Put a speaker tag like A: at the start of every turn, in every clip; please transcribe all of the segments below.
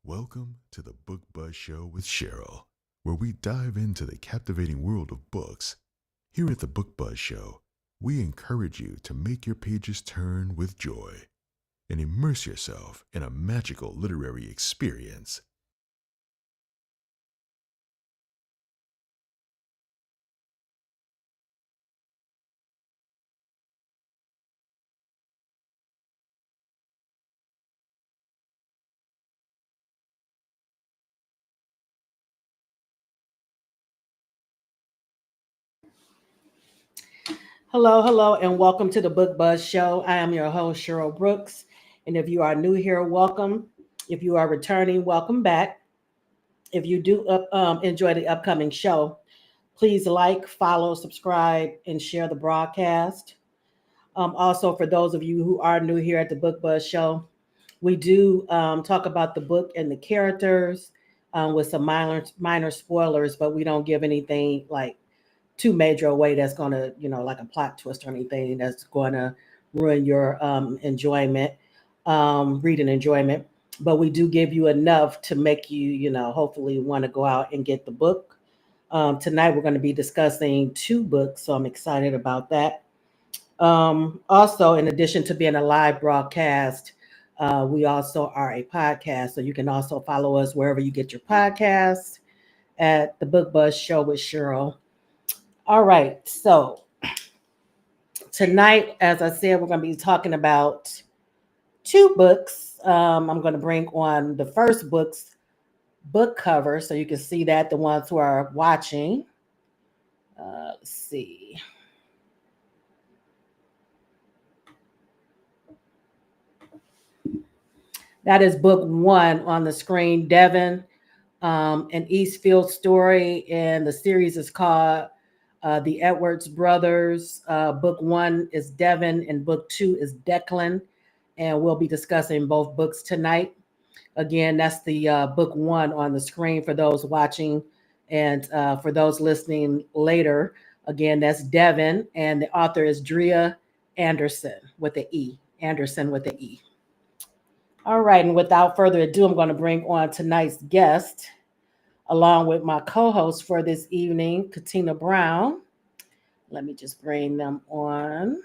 A: Welcome to the Book Buzz Show with Cheryl, where we dive into the captivating world of books. Here at the Book Buzz Show, we encourage you to make your pages turn with joy and immerse yourself in a magical literary experience.
B: Hello, and welcome to the Book Buzz Show. I am your host, Cheryl Brooks. And if you are new here, welcome. If you are returning, welcome back. If you do enjoy the upcoming show, please like, follow, subscribe, and share the broadcast. Also, for those of you who are new here at the Book Buzz Show, we do talk about the book and the characters with some minor spoilers, but we don't give anything like too major a way that's going to, like a plot twist or anything that's going to ruin your enjoyment, reading enjoyment. But we do give you enough to make you, hopefully want to go out and get the book. Tonight, we're going to be discussing two books, so I'm excited about that. Also, in addition to being a live broadcast, we also are a podcast. So you can also follow us wherever you get your podcasts at the Book Buzz Show with Cheryl. All right. So tonight, as I said, we're going to be talking about two books. I'm going to bring on the first book's book cover so you can see that, the ones who are watching. Let's see. That is book one on the screen, Devon, an Eastfield story. And the series is called The Edwards Brothers. Book one is Devon, and book two is Declan. And we'll be discussing both books tonight. Again, that's the book one on the screen for those watching. And for those listening later, again, that's Devon. And the author is Dria Andersen with the E. Andersen with the E. All right, and without further ado, I'm going to bring on tonight's guest, along with my co-host for this evening, Katina Brown. Let me just bring them on.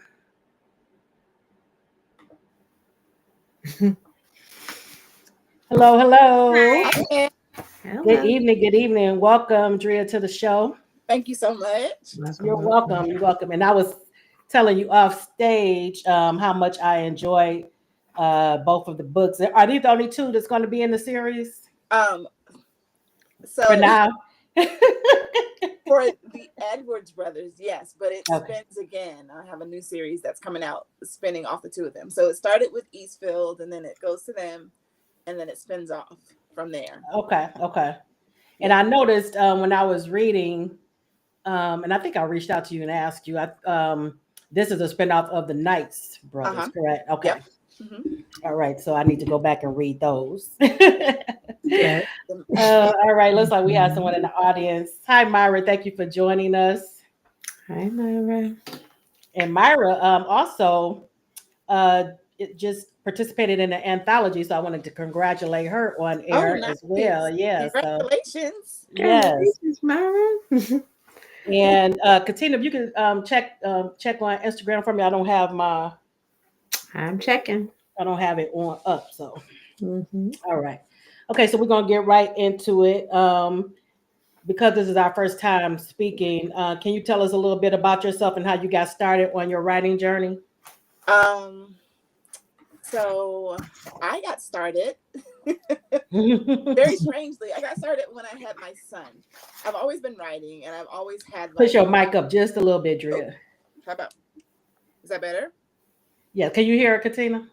B: Hello.
C: Hi.
B: Good evening. Welcome, Dria, to the show.
C: Thank you so much.
B: You're welcome. And I was telling you off stage how much I enjoyed both of the books. Are these the only two that's going to be in the series?
C: So
B: for now.
C: For the Edwards brothers, yes, but it spins again. I have a new series that's coming out, spinning off the two of them. So it started with Eastfield, and then it goes to them, and then it spins off from there.
B: Okay. And I noticed when I was reading, and I think I reached out to you and asked you, this is a spinoff of the Knights brothers, correct? Okay.
C: Yep. Mm-hmm.
B: All right. So I need to go back and read those. All right. Looks like we have someone in the audience. Hi, Myra. Thank you for joining us.
D: Hi, Myra.
B: And Myra also just participated in an anthology, so I wanted to congratulate her on air as well. Yes.
C: Congratulations.
B: Yes,
D: Myra.
B: And Katina, if you can check on Instagram for me.
D: I'm checking.
B: I don't have it up. So, All right. Okay, so we're gonna get right into it. Because this is our first time speaking, can you tell us a little bit about yourself and how you got started on your writing journey?
C: So I got started very strangely. I got started when I had my son. I've always been writing, and I've always had.
B: Push your mic up just a little bit, Dria.
C: How about? Is that better?
B: Yeah. Can you hear her, Katina?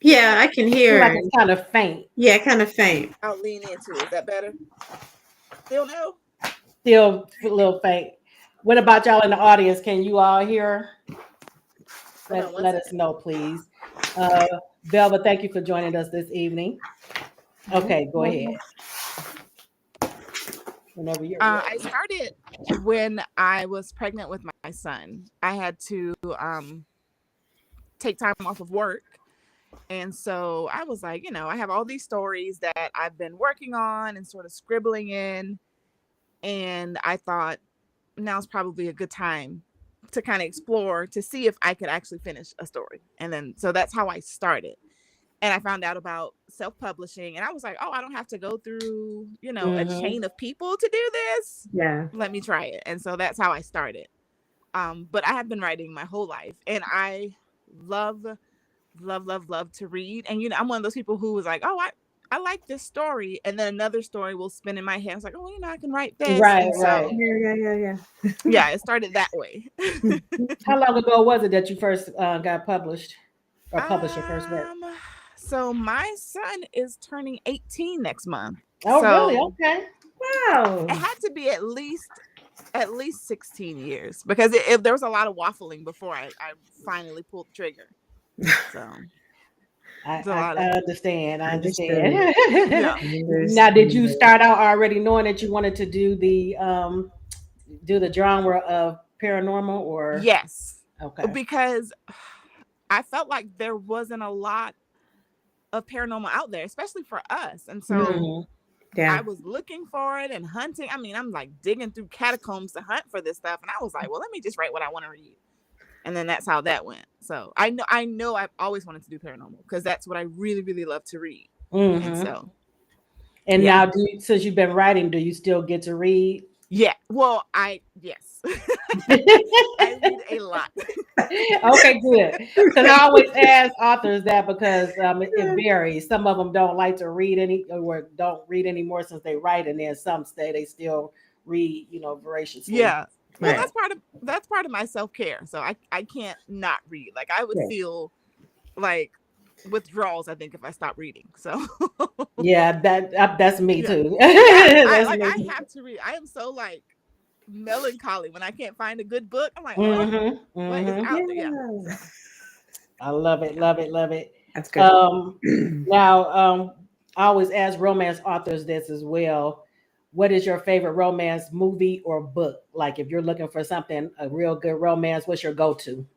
D: Yeah, I can hear.
B: Like it's kind of faint.
D: Yeah, kind of faint.
C: I'll lean into it. Is that better? Still no?
B: Still a little faint. What about y'all in the audience? Can you all hear? Let us know, please. Velva, thank you for joining us this evening. Okay, go ahead. Whenever you're ready.
C: I started when I was pregnant with my son. I had to take time off of work, And so I was like, I have all these stories that I've been working on and sort of scribbling in. And I thought now's probably a good time to kind of explore to see if I could actually finish a story. And then, so that's how I started. And I found out about self-publishing, and I was like, oh, I don't have to go through, a chain of people to do this.
D: Yeah.
C: Let me try it. And so that's how I started. But I have been writing my whole life, and I love, love, love, love to read. And, I'm one of those people who was like, oh, I like this story. And then another story will spin in my head. I was like, oh, I can write this.
B: Right,
C: and so,
B: right.
C: Yeah, it started that way.
B: How long ago was it that you first got published or published your first work?
C: So my son is turning 18 next month.
B: Oh,
C: so
B: really? Okay.
D: Wow.
C: It had to be at least 16 years, because there was a lot of waffling before I finally pulled the trigger. So
B: I understand. I
D: Understood.
B: understand.
C: Yeah.
B: Now, did you start out already knowing that you wanted to do the genre of paranormal, or?
C: Yes.
B: Okay.
C: Because I felt like there wasn't a lot of paranormal out there, especially for us. And so I was looking for it and hunting. I mean, I'm like digging through catacombs to hunt for this stuff. And I was like, well, let me just write what I want to read. And then that's how that went. So I know I've always wanted to do paranormal, because that's what I really, really love to read. And so.
B: And now, since you've been writing, do you still get to read?
C: Yeah. Well, yes. I read a lot.
B: Okay, good. Because I always ask authors that, because it varies. Some of them don't like to read or don't read anymore since they write, and then some they still read, voraciously.
C: Yeah. Well, that's part of my self-care. So I can't not read. Like, I would feel like withdrawals, I think, if I stop reading. So
B: yeah, that's me too.
C: I have to read. I am so like melancholy when I can't find a good book. I'm like, what is out there? Yeah.
B: I love it, love it, love it.
D: That's good.
B: Now, I always ask romance authors this as well. What is your favorite romance movie or book? Like, if you're looking for something, a real good romance, what's your go-to?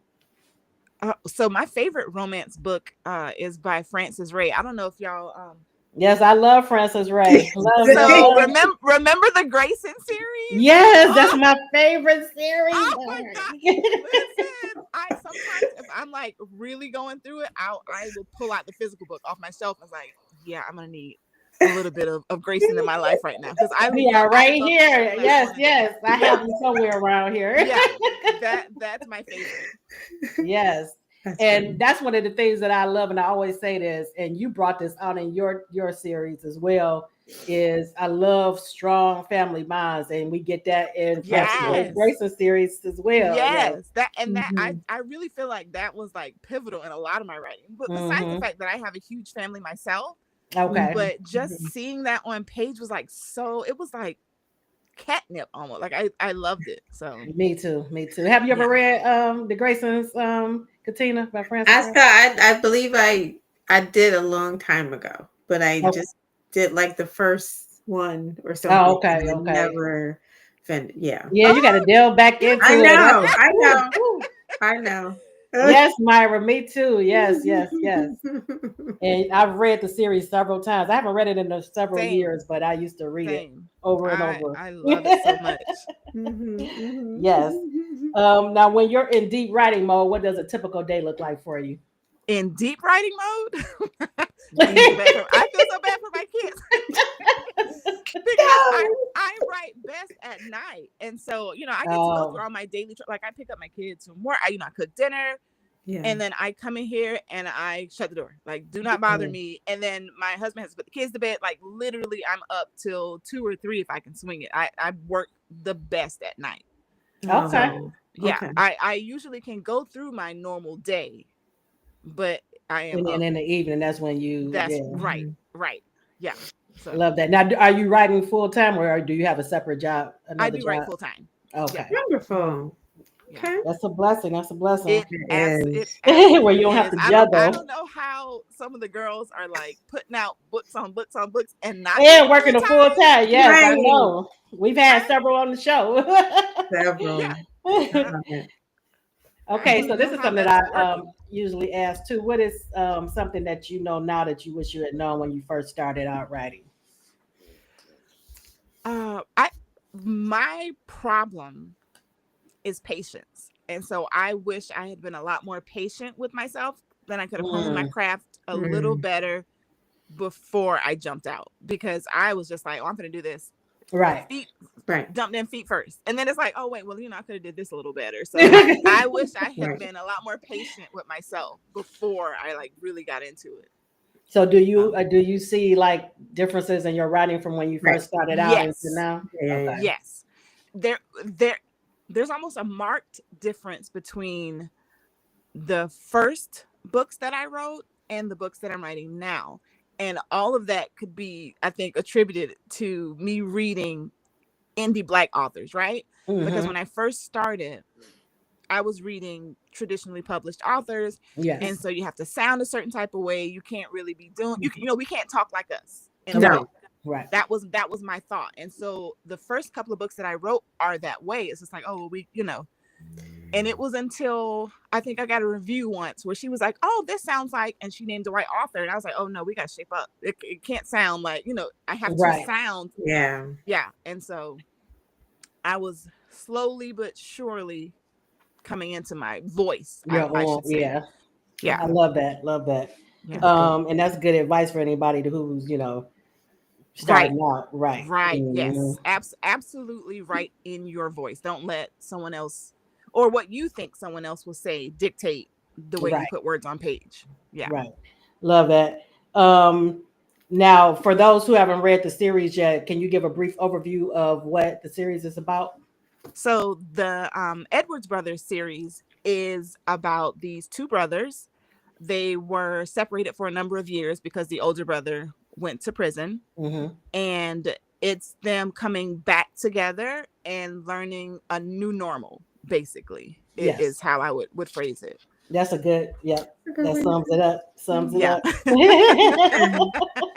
C: So my favorite romance book is by Frances Ray. I don't know if y'all.
B: Yes, I love Frances Ray.
C: Remember the Grayson series?
B: Yes, that's my favorite series.
C: Oh my God. Listen, sometimes if I'm like really going through it, I will pull out the physical book off my shelf. I was like, yeah, I'm gonna need a little bit of Grayson in my life right now, because
B: right here. Yes, I have them somewhere around here.
C: Yeah, that's my favorite.
B: Yes. That's one of the things that I love, and I always say this, and you brought this out in your series as well, is I love strong family bonds, and we get that in Grayson series as well.
C: Yes, that I really feel like that was like pivotal in a lot of my writing. But besides the fact that I have a huge family myself, but just seeing that on page was like it was like catnip almost. Like I loved it. So
B: me too. Have you ever read the Grayson's Katina by Frances?
D: I believe I did a long time ago, but I just did like the first one or something.
B: Oh, okay.
D: Never finished. Yeah,
B: you got to delve back into it.
D: I know.
B: Yes, Myra, me too. Yes. And I've read the series several times. I haven't read it in several years, but I used to read it over and over.
C: I love it so much.
B: Yes. Now, when you're in deep writing mode, what does a typical day look like for you?
C: In deep writing mode? I feel so bad for my kids. Because I write best at night. And so, I get to go through all my daily, like I pick up my kids from work, I cook dinner, and then I come in here and I shut the door. Like, do not bother me. And then my husband has to put the kids to bed. Like, literally, I'm up till 2 or 3 if I can swing it. I work the best at night.
B: Okay.
C: So, yeah. I usually can go through my normal day, but I am.
B: And then in the evening, that's when you.
C: That's right. Yeah. So.
B: Love that. Now, are you writing full time, or do you have a separate job?
C: I do write full time.
B: Okay.
D: Yeah. Wonderful. Okay.
B: That's a blessing.
C: It
B: where you don't have to juggle.
C: I don't know how some of the girls are like putting out books on books and not
B: working a full time. Yes, right. I know. We've had several on the show.
D: Several.
B: Okay, so this is something that usually ask too. What is something that you know now that you wish you had known when you first started out writing?
C: I my problem is patience. And so I wish I had been a lot more patient with myself. Then I could have honed my
B: Mm,
C: craft a little
D: Mm.
C: better before I jumped out, because I was just like, oh, I'm going to do this
B: right.
C: feet,
D: Right.
C: jumped in feet first. And then it's like, oh, wait, well, I could have did this a little better. So I wish I had
D: Right.
C: been a lot more patient with myself before I like really got into it.
B: So
C: Um,
B: do you see like differences in your writing from when you
D: Right.
B: first started out into
C: yes.
B: now?
D: Yeah.
B: Okay.
D: Yeah.
C: Yes. There's almost a marked difference between the first books that I wrote and the books that I'm writing now. And all of that could be, I think, attributed to me reading indie Black authors, right? Because
B: Mm-hmm.
C: when I first started, I was reading traditionally published authors.
B: Yes.
C: And so you have to sound a certain type of way. You can't really be doing, we can't talk like us in a
B: Right.
C: book.
B: Right.
C: That was my thought. And so the first couple of books that I wrote are that way. It's just like, oh, well, and it was until I think I got a review once where she was like, oh, this sounds like, and she named the right author. And I was like, oh, no, we got to shape up. It can't sound like, I have to
B: Right.
C: sound.
D: Yeah.
C: Yeah. And so I was slowly but surely coming into my voice,
B: Your
C: I
B: own,
C: should say.
B: yeah.
C: Yeah.
B: I love that. Love that.
C: Yeah.
D: That's good.
B: And that's good advice for anybody who's,
C: Right.
B: starting out. Right.
C: Right.
B: Mhm.
C: Yes. Absolutely right in your voice. Don't let someone else or what you think someone else will say dictate the way you
B: Right.
C: put words on page. Yeah.
B: Right. Love that. Um, Now, for those who haven't read the series yet, can you give a brief overview of what the series is about?
C: So the Edwards Brothers series is about these two brothers. They were separated for a number of years because the older brother went to prison,
B: Mm-hmm.
C: and it's them coming back together and learning a new normal. Basically, it is
B: Yes.
C: how I would phrase it.
B: That's a good, yep.
D: A good
B: That
D: way
B: sums it up. Sums it
C: Yeah,
B: up.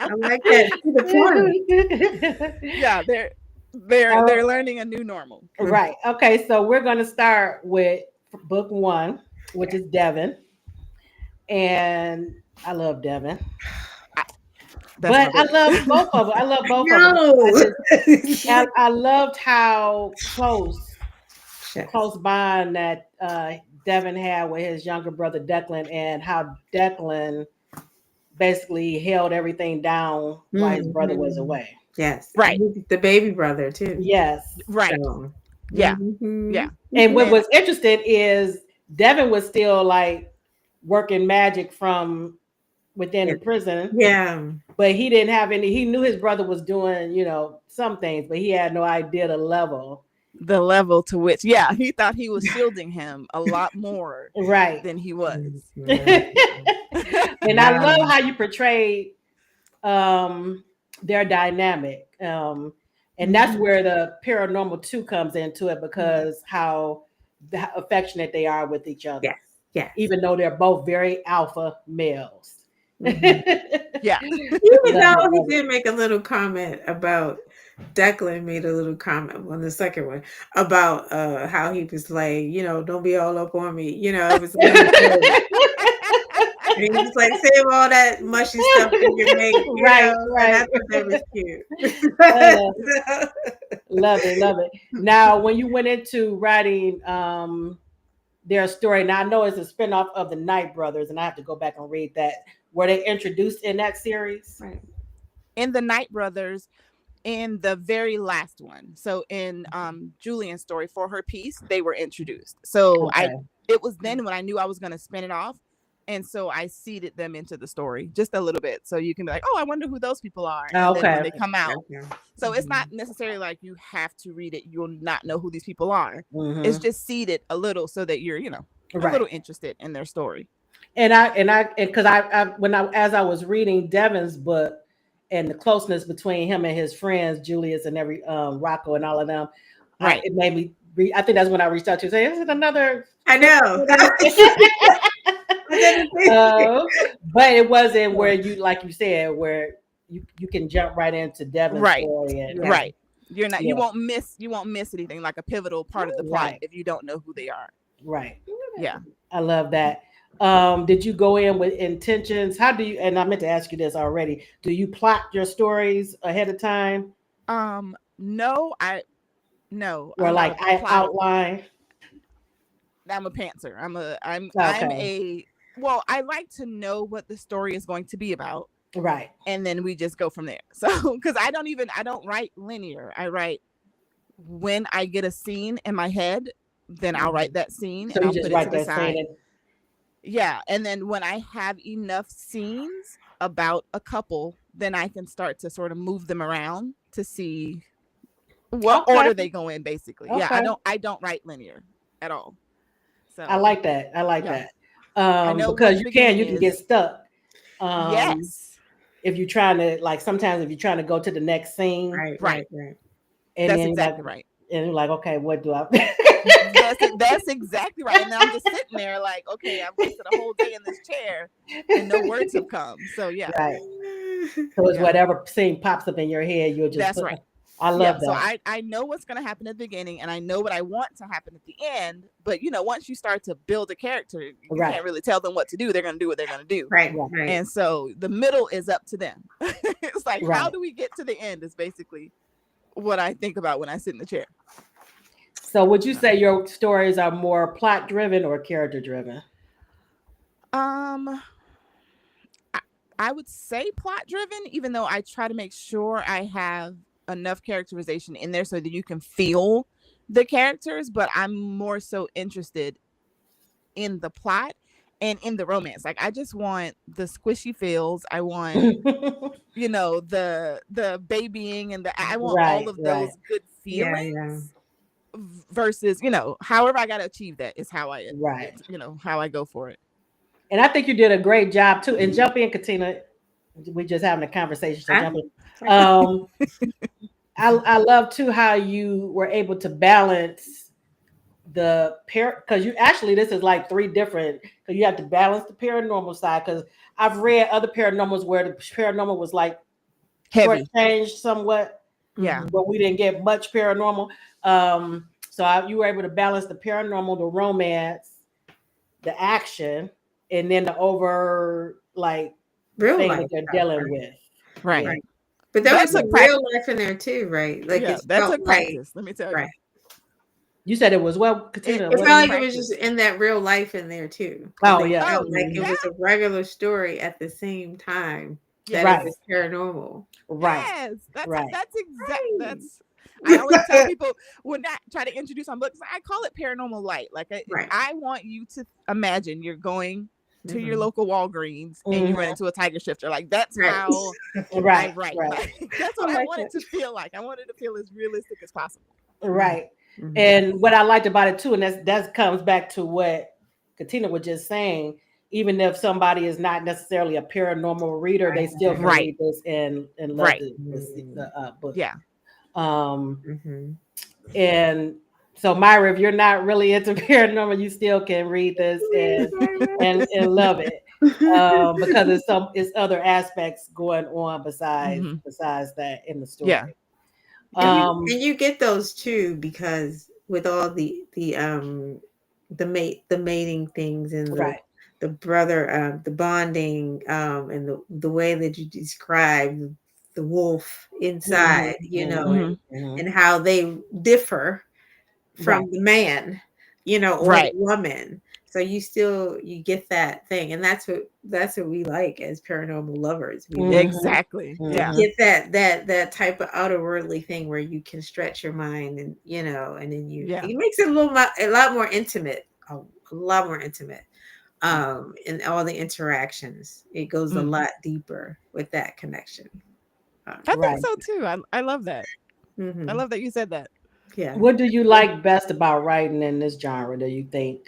D: I like that. To the point.
C: yeah. They're learning a new normal.
B: Right. Okay. So we're going to start with book one, which is Devon. And I love Devon.
C: That's my
B: But I
C: book.
B: love both of them. I love both of them.
D: No.
B: I loved how
D: Yes.
B: close bond that Devon had with his younger brother Declan, and how Declan basically held everything down while his brother was
D: Mhm.
B: away.
D: Yes.
C: Right.
D: And he's the baby brother too.
B: Yes.
C: Right.
D: So,
C: Yeah.
D: mhm.
C: Yeah.
B: And what
C: And
B: was interesting is Devon was still like working magic from within
D: Yeah.
B: the prison,
D: Yeah.
B: but he didn't have any. He knew his brother was doing, some things, but he had no idea the level.
C: the level to which, yeah, he thought he was shielding him a lot more
B: Right.
C: than he was.
D: Mhm.
B: And I love how you portrayed their dynamic. And that's where the paranormal 2 comes into it, because how affectionate they are with each other.
D: Yes. Yes.
B: Even though they're both very alpha males.
C: Yeah.
D: Even though he did make a little comment about Declan made a little comment on the second one about how he was like, don't be all up on me. It was and he was like, save all that mushy stuff for your mate.
B: Right.
D: And I thought that was cute.
B: Love it. Now, when you went into writing their story, now I know it's a spinoff of the Knight Brothers, and I have to go back and read that. Were they introduced in that series?
D: Right.
C: In the Knight Brothers, in the very last one. So in Julian's story, For Her Peace, they were introduced. So
B: Okay.
C: it was then when I knew I was going to spin it off. And so I seeded them into the story just a little bit. So you can be like, oh, I wonder who those people are. And then when they come out.
D: Okay.
C: So it's not necessarily like you have to read it. You'll not know who these people are.
B: Mhm.
C: It's just seeded a little so that you're, a little interested in their story.
B: And because as I was reading Devon's book and the closeness between him and his friends, Julius and Rocco and all of them,
C: Right.
B: It made me I think that's when I reached out to you and say, is it another?
D: I know.
B: But it wasn't where you, like you said, where you can jump right into Devon's
C: Right.
B: story. And,
C: Right. You're not.
B: Yeah.
C: You won't miss anything like a pivotal part of the plot
B: Right.
C: if you don't know who they are.
B: Right.
C: Yeah.
B: I love that. Did you go in with intentions? How do you, and I meant to ask you this already, do you plot your stories ahead of time
C: No, no,
B: or
C: I'm not
B: like
C: a
B: I
C: plotter.
B: outline?
C: I'm a pantser. I'm
B: Okay.
C: a well, I like to know what the story is going to be about,
B: Right.
C: and then we just go from there. So, because I don't write linear. I write when I get a scene in my head, then I'll write that scene
B: So
C: and
B: you
C: I'll
B: just
C: put it to
B: write
C: the
B: that scene
C: side.
B: and
C: Yeah, and then when I have enough scenes about a couple, then I can start to sort of move them around to see what
B: okay.
C: order they go in. Basically, yeah,
B: Okay.
C: I don't write linear at all.
B: I
C: So
B: like that. I like
C: yeah,
B: that.
C: I know what
B: Because
C: the beginning
B: you can get
C: is.
B: stuck. Um,
C: Yes,
B: if you're trying to like sometimes if you're trying to go to the next scene
D: Right,
C: right.
D: right, right.
B: and
C: That's
B: then
C: exactly right.
B: you're like, okay, what do I
C: That's exactly right. And I'm just sitting there like, okay, I've wasted a whole day in this chair, and no words have come. So yeah,
B: right. So it's
C: yeah,
B: whatever scene pops up in your head, you'll just
C: that's
B: put
C: right.
B: I
C: Yeah,
B: love
C: so
B: that.
C: I know what's going to happen at the beginning, and I know what I want to happen at the end. But once you start to build a character, you
B: Right.
C: can't really tell them what to do. They're going to do what they're going to do.
D: Right,
B: Right.
D: right.
C: And so the middle is up to them. It's like, how
B: Right.
C: do we get to the end is basically what I think about when I sit in the chair.
B: So would you say your stories are more plot driven or character driven?
C: Um, I, I would say plot driven, even though I try to make sure I have enough characterization in there so that you can feel the characters, but I'm more so interested in the plot and in the romance. Like I just want the squishy feels. I want, the babying and I want
B: Right,
C: all of
B: right,
C: those good
D: Yeah, yeah.
C: feelings versus, however I got to achieve that is how
B: right.
C: how I go for it.
B: And I think you did a great job too. And jump in, Katina. We just having a conversation, so
D: Huh?
B: jump in. I love too how you were able to balance the pair because you actually this is like three different because you have to balance the paranormal side because I've read other paranormals where the paranormal was like
C: Heavy.
B: shortchanged somewhat,
C: Yeah.
B: but we didn't get much paranormal. You were able to balance the paranormal, the romance, the action, and then the over like
D: Real
B: thing
D: life
B: that they're
D: stuff,
B: dealing
D: right?
B: with.
C: Right.
B: Yeah,
D: Right. But there
C: That
D: was
B: yeah.
D: some
C: took
D: real
C: practice.
D: life in there too, right? Like
C: Yeah,
D: it
C: that
D: felt
C: took
D: like,
C: practice. Let me tell you.
D: right.
B: You said it was well,
C: It
B: Katina.
D: It
B: What
C: took
B: do
D: felt like
B: you?
D: it was just
C: practice.
D: in that real life in there too. Because
B: Oh
D: it
B: yeah,
D: felt
C: Oh,
D: like it
B: mhm.
C: yeah.
D: was a regular story at the same time that it
C: Yes.
B: Right,
D: was paranormal.
B: right,
C: Yes.
B: right.
D: Right.
C: That's I always tell people when I try to introduce on books, I call it paranormal light. Like
D: Right.
C: I want you to imagine you're going to your
D: Mhm.
C: local Walgreens and you run
B: Mhm.
C: into a tiger shifter. Like that's
D: Right.
C: how I
B: Right,
C: write.
B: right,
C: Like that's
D: I
C: what I
D: like
C: want it
D: that.
C: to feel like. I want it to feel as realistic as possible.
D: Mhm.
B: right.
D: Mhm.
B: And what I liked about it too, and that comes back to what Katina was just saying. Even if somebody is not necessarily a paranormal reader, they still
D: Right.
B: can
C: Right.
B: read this and love
C: Right.
B: the book.
C: Yeah.
B: Um,
D: Mhm.
B: and so Myra, if you're not really into paranormal, you still can read this and love it because it's other aspects going on
C: Hmm.
B: besides that in the
C: Yeah.
B: story.
D: And
C: Yeah.
D: you get those too because with all the mating things and
B: Right.
D: the brother the bonding and the way that you describe the wolf
B: Mhm,
D: inside,
B: mhm,
C: Hmm.
B: mhm.
D: and how they differ
B: Right.
D: from the man, or the
C: Right.
D: woman. So you get that thing, and that's what we like as paranormal lovers. We like
B: Mhm,
C: Exactly.
D: to
C: Yeah.
B: mhm.
D: get that type of outer worldly thing where you can stretch your mind, and and then
C: Yeah.
D: it makes it a lot more intimate, a lot more intimate. In all the interactions, it goes a
C: Mm.
D: lot deeper with that connection.
C: I think
B: Right.
C: so too. I love that. I
D: Hmm.
C: love that you said that.
D: Yeah.
B: What do you like best about writing in this genre? Do you think?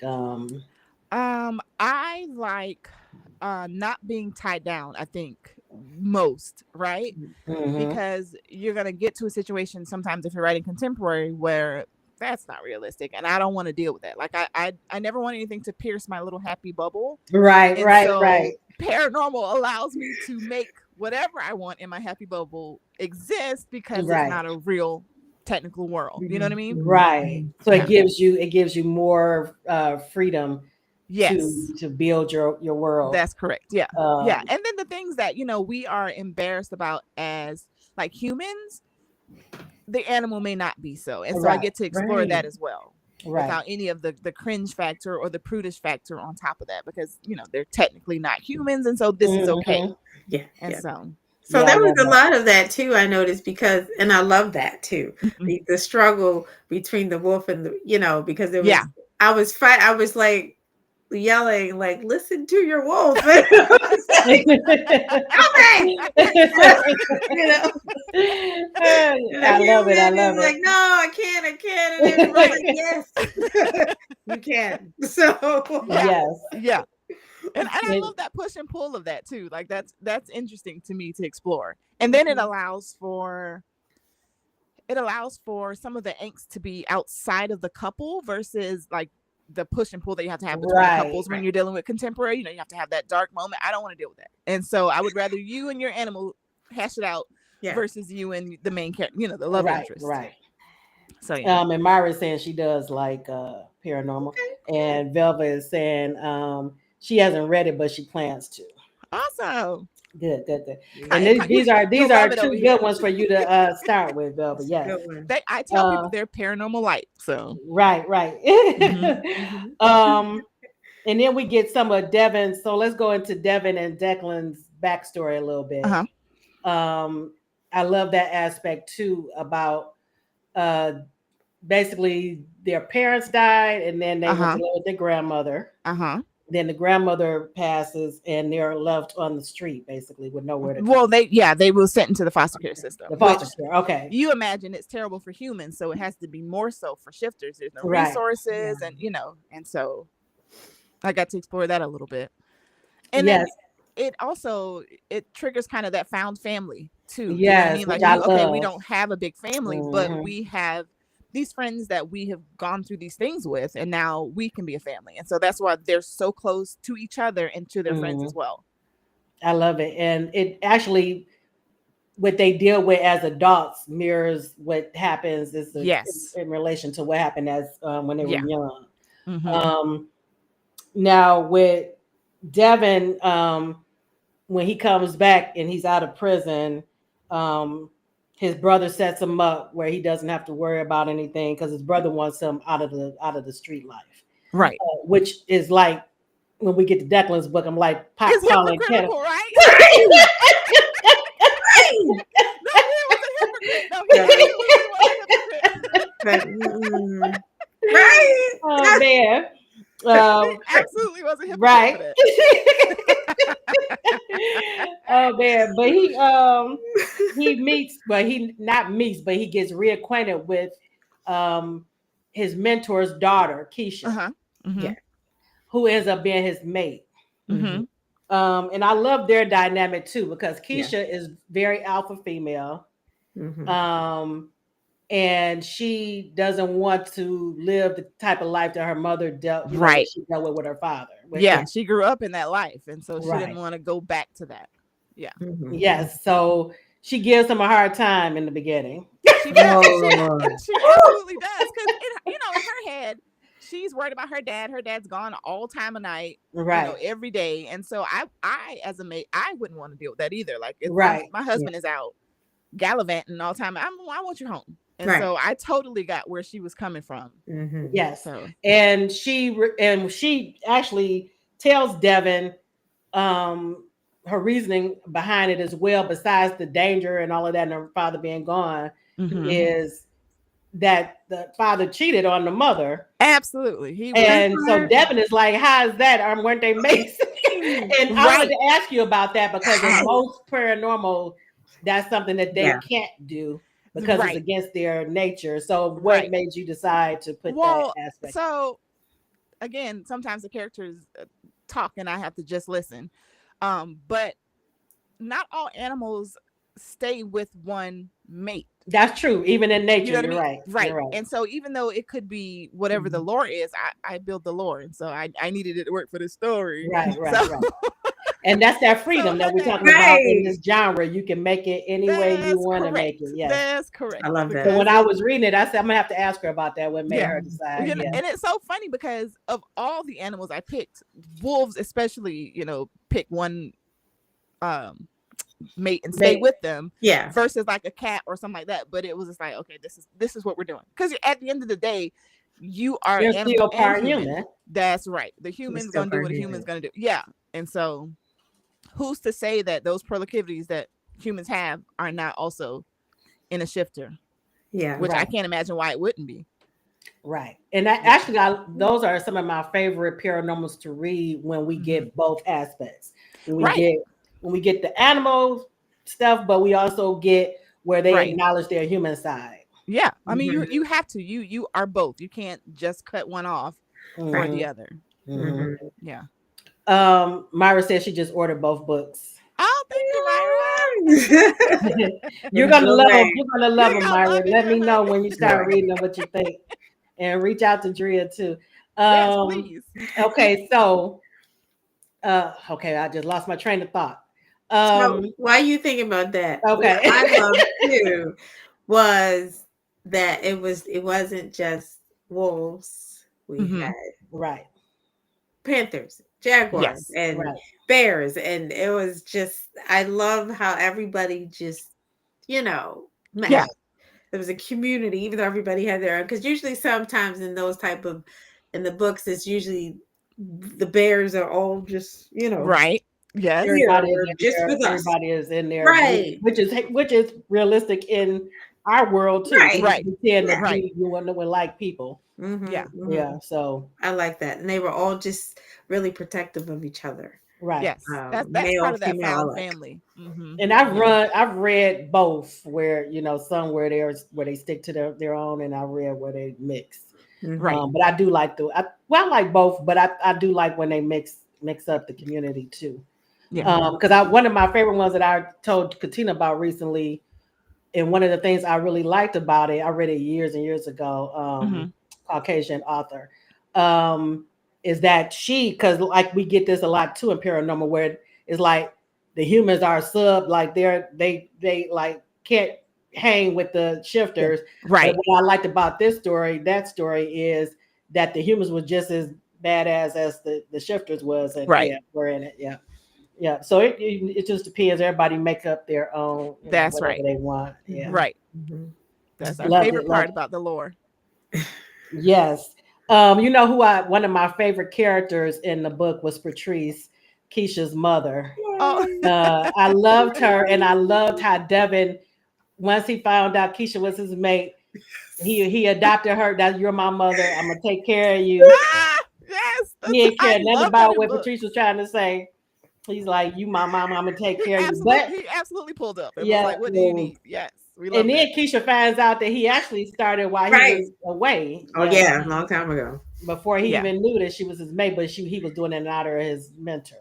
C: I like not being tied down, I think most, right?
B: Mhm.
C: Because you're gonna get to a situation sometimes if you're writing contemporary where that's not realistic and I don't want to deal with that. Like I never want anything to pierce my little happy bubble.
B: Right,
C: And
B: right, right,
C: so paranormal allows me to make whatever I want in my happy bubble exist because it's
B: right,
C: not a real technical world. You know what I
D: Hmm.
C: mean?
D: Hmm.
B: right.
D: Hmm.
B: So
D: Yeah.
B: it gives you more freedom
C: Yes.
B: to build your world.
C: That's correct. Yeah. Yeah. And then the things that, we are embarrassed about as like humans, the animal may not be so. And so I get to explore that as well. Without any of the cringe factor or the prudish factor on top of that, because they're technically not humans, and so this is okay.
D: Yeah.
C: And
D: so there was a lot of that too, I noticed, because, and I love that too, the struggle between the wolf and the, because there was, I was like yelling, like, listen to your wolf.
B: I love it. I love it.
D: Like, no, I can't. And everyone's like, yes, you can. So
C: yeah. And I love that push and pull of that too. Like that's interesting to me to explore. And then it allows for some of the angst to be outside of the couple versus like the push and pull that you have to have between couples when you're dealing with contemporary. You have to have that dark moment. I don't want to deal with that. And so I would rather you and your animal hash it out versus you and the main character, the love interest.
B: Right.
C: So
B: and Myra's saying she does like paranormal, and Velva is saying she hasn't read it, but she plans to.
C: Awesome.
B: Good. And these are two good ones for you to start with, Velva. Yes.
C: I tell people they're paranormal light. So
B: right. And then we get some of Devon. So let's go into Devon and Declan's backstory a little bit. I love that aspect too about basically their parents died, and then they went to live with their grandmother. Then the grandmother passes, and they're left on the street, basically, with nowhere to go.
C: Well, they were sent into the foster care system.
B: The foster care, okay.
C: You imagine it's terrible for humans, so it has to be more so for shifters. There's no resources, and and so I got to explore that a little bit. And then it also triggers kind of that found family too.
B: Yes,
C: you know what I mean? Like we don't have a big family, but we have these friends that we have gone through these things with, and now we can be a family. And so that's why they're so close to each other and to their friends as well.
B: I love it. And it actually, what they deal with as adults mirrors what happens in relation to what happened as when they were young. Now with Devon, when he comes back and he's out of prison, his brother sets him up where he doesn't have to worry about anything because his brother wants him out of the street life,
C: right?
B: Which is like when we get to Declan's book, I'm like pop calling
C: hypocritical, right?
B: Right? Oh man.
C: Absolutely was a hypocrite.
B: Right. Oh man, but he meets, but he gets reacquainted with his mentor's daughter, Keisha, who ends up being his mate. And I love their dynamic too, because Keisha is very alpha female. And she doesn't want to live the type of life that her mother dealt with her father.
C: She grew up in that life, and so she didn't want to go back to that.
B: Yes, so she gives him a hard time in the beginning.
C: She absolutely does, because in her head, she's worried about her dad. Her dad's gone all time of night, every day, and so I as a mate, I wouldn't want to deal with that either. Like, if my husband is out gallivanting all the time, I want you home. And so I totally got where she was coming from.
B: Yes. So. And she actually tells Devon her reasoning behind it as well, besides the danger and all of that and her father being gone, is that the father cheated on the mother.
C: Absolutely.
B: So Devon is like, how is that? Weren't they mates? And I wanted to ask you about that, because in most paranormal, that's something that they can't do, because it's against their nature. So what made you decide to put that aspect?
C: So again, sometimes the characters talk and I have to just listen. But not all animals stay with one mate.
B: That's true. Even in nature,
C: you know
B: you're
C: right.
B: Right.
C: You're right. And so even though it could be whatever the lore is, I build the lore. And so I needed it to work for the story.
B: Right. And that's that freedom that we're talking about in this genre. You can make it any way you want to make it. Yes.
C: That's correct.
D: I love that.
B: So when I was reading it, I said I'm gonna have to ask her about that when made her decide.
C: You know, and it's so funny because of all the animals I picked, wolves especially, you know, pick one mate and stay with them, versus like a cat or something like that. But it was just like, okay, this is what we're doing, because at the end of the day, you are
B: still part human.
C: That's right. The human's gonna do what a human's gonna do. Yeah. And so who's to say that those proclivities that humans have are not also in a shifter? Yeah. Which I can't imagine why it wouldn't be.
B: Right. And actually, those are some of my favorite paranormals to read when we get both aspects. When we get the animal stuff, but we also get where they acknowledge their human side.
C: Yeah. I mean, you have to. You are both. You can't just cut one off for the other. Yeah.
B: Myra said she just ordered both books.
C: Oh, thank you, Myra.
B: You're gonna love them. You're gonna love them, Myra. Let me know when you start reading them what you think, and reach out to Dria too.
C: Yes, please.
B: Okay, so I just lost my train of thought.
D: So why are you thinking about that?
B: Okay,
D: what I loved too was that it wasn't just wolves. We had panthers, jaguars, and bears, and it was just, I love how everybody just, met. There was a community, even though everybody had their own, because usually sometimes in those type of, in the books, it's usually the bears are all just,
C: yes,
B: everybody is in there, right, which is realistic in our world too,
D: right?
B: We tend to be, you want to like people. Yeah. So
D: I like that, and they were all just really protective of each other.
B: Right.
C: Yes. That's part of that found family.
B: And I've read both where, some where they stick to their own, and I read where they mix. Right. But I do like I like both, but I do like when they mix up the community too. Yeah. Because one of my favorite ones that I told Katina about recently, and one of the things I really liked about it, I read it years and years ago, Caucasian author, is that because like we get this a lot too in paranormal, where it's like the humans are sub, like they like can't hang with the shifters. Right. But what I liked about that story is that the humans were just as badass as the shifters was, and we're in it. Yeah. So it just depends. Everybody make up their own.
C: That's right.
B: They want. Yeah.
C: Right. That's our favorite part about the lore.
B: Yes. One of my favorite characters in the book was Patrice, Keisha's mother. I loved her, and I loved how Devon, once he found out Keisha was his mate, he adopted her. That you're my mother. I'm gonna take care of you.
C: Yes.
B: He didn't care nothing about what Patrice was trying to say. He's like, you my mom, I'm gonna take care of you. But
C: he absolutely pulled up. It was like, what do you need? Yes.
B: And then Keisha finds out that he actually started while he was away.
D: Oh yeah, a long time ago.
B: Before he even knew that she was his mate, but he was doing it in honor of his mentor.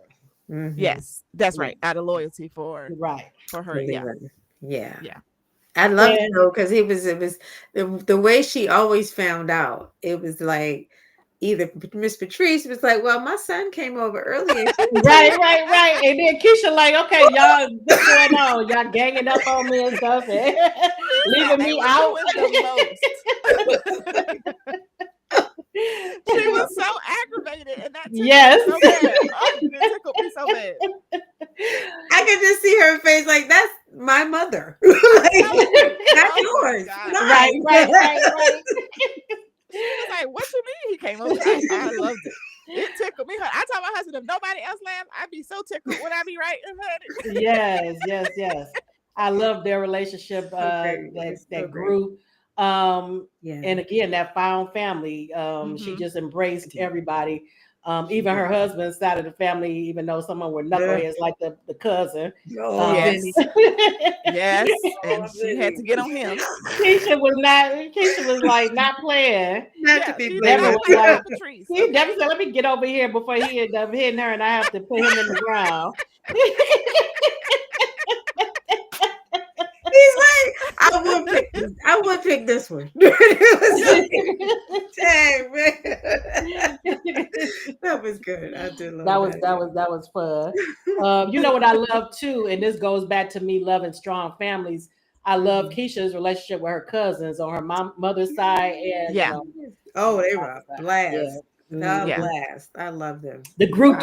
C: Yes, that's right. Out of loyalty for her.
D: Yeah. I loved it though, because it was the way she always found out. It was like either Miss Patrice was like, well, my son came over earlier.
B: right. And then Keisha like, okay, y'all, what's going on? Y'all ganging up on me and stuff, and leaving me out.
C: She was so aggravated, and that
B: so
C: bad. It tickled me so bad.
D: I could just see her face like, that's my mother. That's yours.
B: Right.
C: She was like, what you mean he came over? I loved it. It tickled me. I told my husband, if nobody else laughed, I'd be so tickled when I be writing.
B: Yes. I love their relationship, that group. And again, that found family. She just embraced everybody. Even her husband's side of the family, even though someone were knuckleheads like the cousin.
C: Yes. And she had to get on him.
B: Keisha was like not playing.
D: Not to be
B: Devon was like, Devon said, let me get over here before he ended up hitting her and I have to put him in the ground.
D: He's like, I would pick this one. Dang, man. That was good. I did love
B: that was fun. You know what I love too, and this goes back to me loving strong families. I love Keisha's relationship with her cousins on her mother's side, and
C: Yeah.
D: Oh, they were a
B: yeah,
D: blast. A
C: Yeah.
D: blast. I love them.
B: the group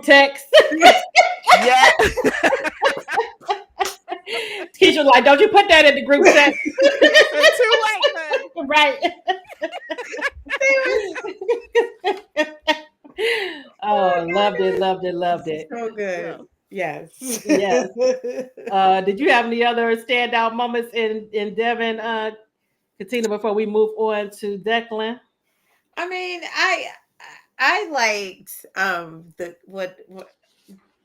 B: text.
C: Yeah.
B: Keisha like, don't you put that in the group text?
C: It's too late, man.
B: Right. Oh, loved it.
D: So good.
C: Yeah.
D: Yes.
B: Yes. Did you have any other standout moments in Devon, Katina, before we move on to Declan?
D: I mean, I liked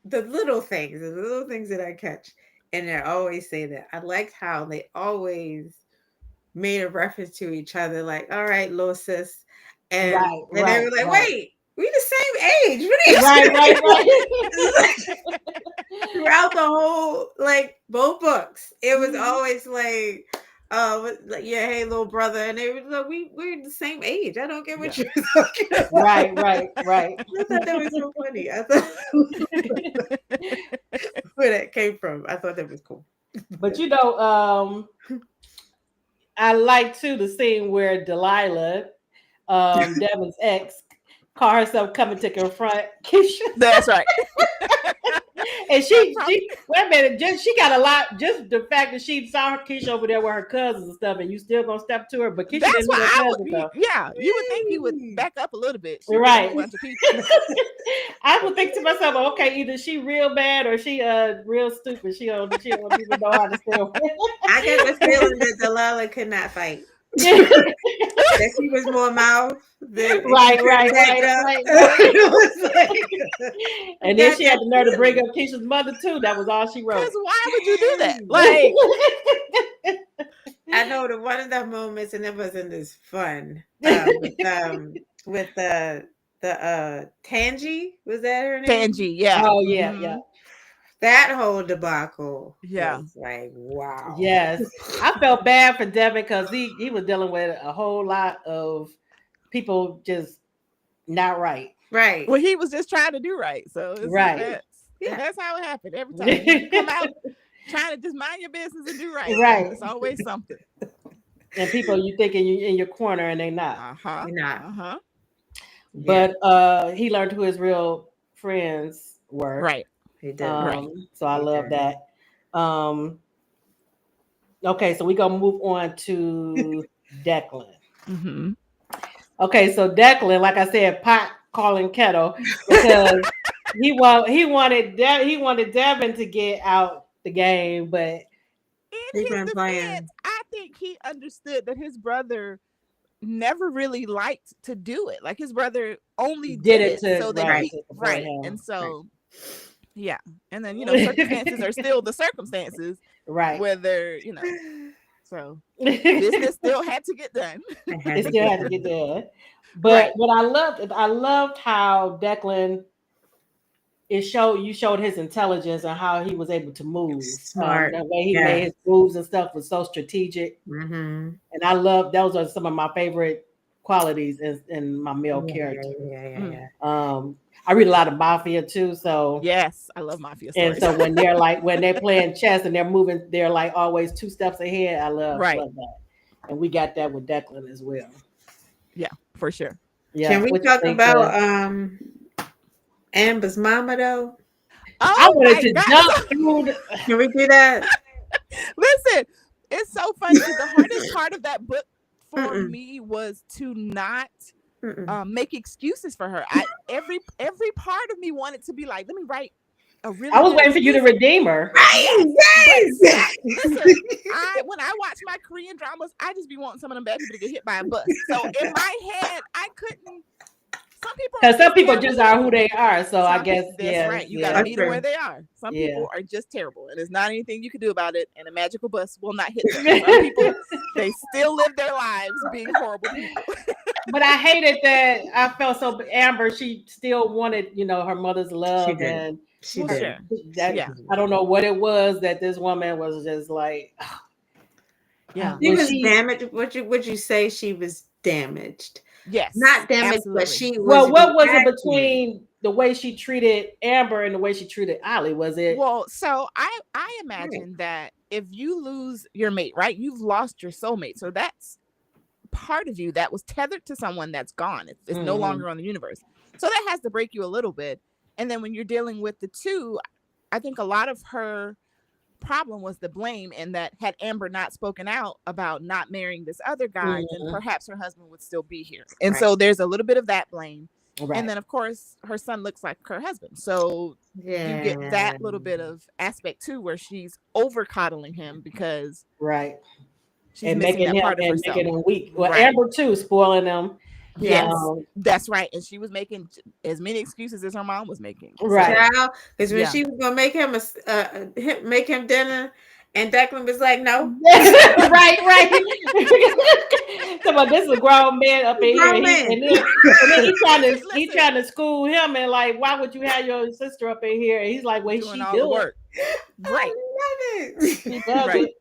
D: the little things that I catch, and I always say that I liked how they always made a reference to each other, like, all right, little sis, and they were like, wait, we the same age. What are you
B: Right.
D: Throughout the whole, like, both books, it was always like, yeah, hey, little brother, and they were like, we're the same age. I don't get what you're talking about.
B: Right.
D: I thought that was so funny. I thought where that came from. I thought that was cool.
B: But you know, I like too the scene where Delilah, Devon's ex, called herself coming to confront Keisha.
C: That's right.
B: And she wait a minute, she got a lot. Just the fact that she saw Keisha over there with her cousins and stuff, and you still gonna step to her, but Keisha
C: That's
B: didn't
C: why
B: know.
C: Yeah, you would think he would back up a little bit.
B: Right.
C: People.
B: I would think to myself, okay, either she real bad or she real stupid. She don't even know how to stay away.
D: I get the feeling that Delilah could not fight. That she was more mouth than
B: right. And then she had the nerve to bring up Keisha's mother too. That was all she wrote.
C: Because why would you do that? Like,
D: I know that one of the moments, and it wasn't as fun with the Tangi, was that her name?
C: Tangi, yeah.
B: Oh yeah.
D: That whole debacle,
C: yeah,
D: was like, wow.
B: Yes, I felt bad for Devon because he was dealing with a whole lot of people just not right.
D: Right.
C: Well, he was just trying to do right. So that's how it happened every time. You come out trying to just mind your business and do right.
B: Right.
C: It's always something.
B: And people you thinking you in your corner and they not.
D: They're not.
B: But he learned who his real friends were.
C: Right.
D: He did.
B: So I love that. Okay, so we're gonna move on to Declan.
C: Mm-hmm.
B: Okay, so Declan, like I said, pot calling kettle because he wanted Devon to get out the game, but
C: in his defense, I think he understood that his brother never really liked to do it. Like his brother only did it so that and so. Yeah. And then, circumstances are still the circumstances.
B: Right.
C: Whether, so business still had to get done.
B: It still had to get done. But what I loved how Declan, you showed his intelligence and how he was able to move.
D: Smart.
B: The way he made his moves and stuff was so strategic.
D: Mm-hmm.
B: And I love, those are some of my favorite qualities in my male character.
D: Yeah.
B: I read a lot of mafia too, so
C: yes, I love mafia stories.
B: And so when they're playing chess and they're moving, they're like always 2 steps ahead. I love that, and we got that with Declan as well.
C: Yeah, for sure.
D: Yeah. Can we talk about Amber's mama though?
B: I wanted to jump through.
D: Can we do that?
C: Listen, it's so funny. The hardest part of that book for me was to not make excuses for her. Every part of me wanted to be like, let me write a really.
B: I was waiting for you to redeem her.
C: Yes. Listen, when I watch my Korean dramas, I just be wanting some of them bad people to get hit by a bus. So in my head, I couldn't. Some people
B: just are who they are. So I guess
C: that's right. You gotta meet them where they are. Some people are just terrible, and there's not anything you can do about it. And a magical bus will not hit them. Some people, they still live their lives being horrible people.
B: But I hated that. I felt so. Amber, she still wanted, her mother's love, and
D: she did.
B: I don't know what it was that this woman was just like.
D: She was damaged. Would you say she was damaged?
C: Yes.
D: Not damaged,
C: absolutely.
D: but she was.
B: Well, what was it
D: reacting.
B: between the way she treated Amber and the way she treated Ollie? Was it?
C: Well, so I imagine that if you lose your mate, right, you've lost your soulmate. So that's part of you that was tethered to someone that's gone. It's no longer on the universe. So that has to break you a little bit. And then when you're dealing with the two, I think a lot of her problem was the blame, and that had Amber not spoken out about not marrying this other guy, then perhaps her husband would still be here. And so there's a little bit of that blame. And then of course her son looks like her husband, so you get that little bit of aspect too, where she's over coddling him because she's
B: and
C: missing
B: making
C: that
B: him
C: part of
B: and
C: herself.
B: making him weak. Well, Amber too, spoiling them.
C: Yes, that's right. And she was making as many excuses as her mom was making.
B: Right.
D: Because when she was gonna make him make him dinner, and Declan was like, "No."
B: right. Come on, this is a grown man up in here, and then he's trying to school him, and like, why would you have your sister up in here? And he's like, well,
C: doing
B: she
C: all
B: do
C: the work.
B: Right.
D: I love it.
B: She does it.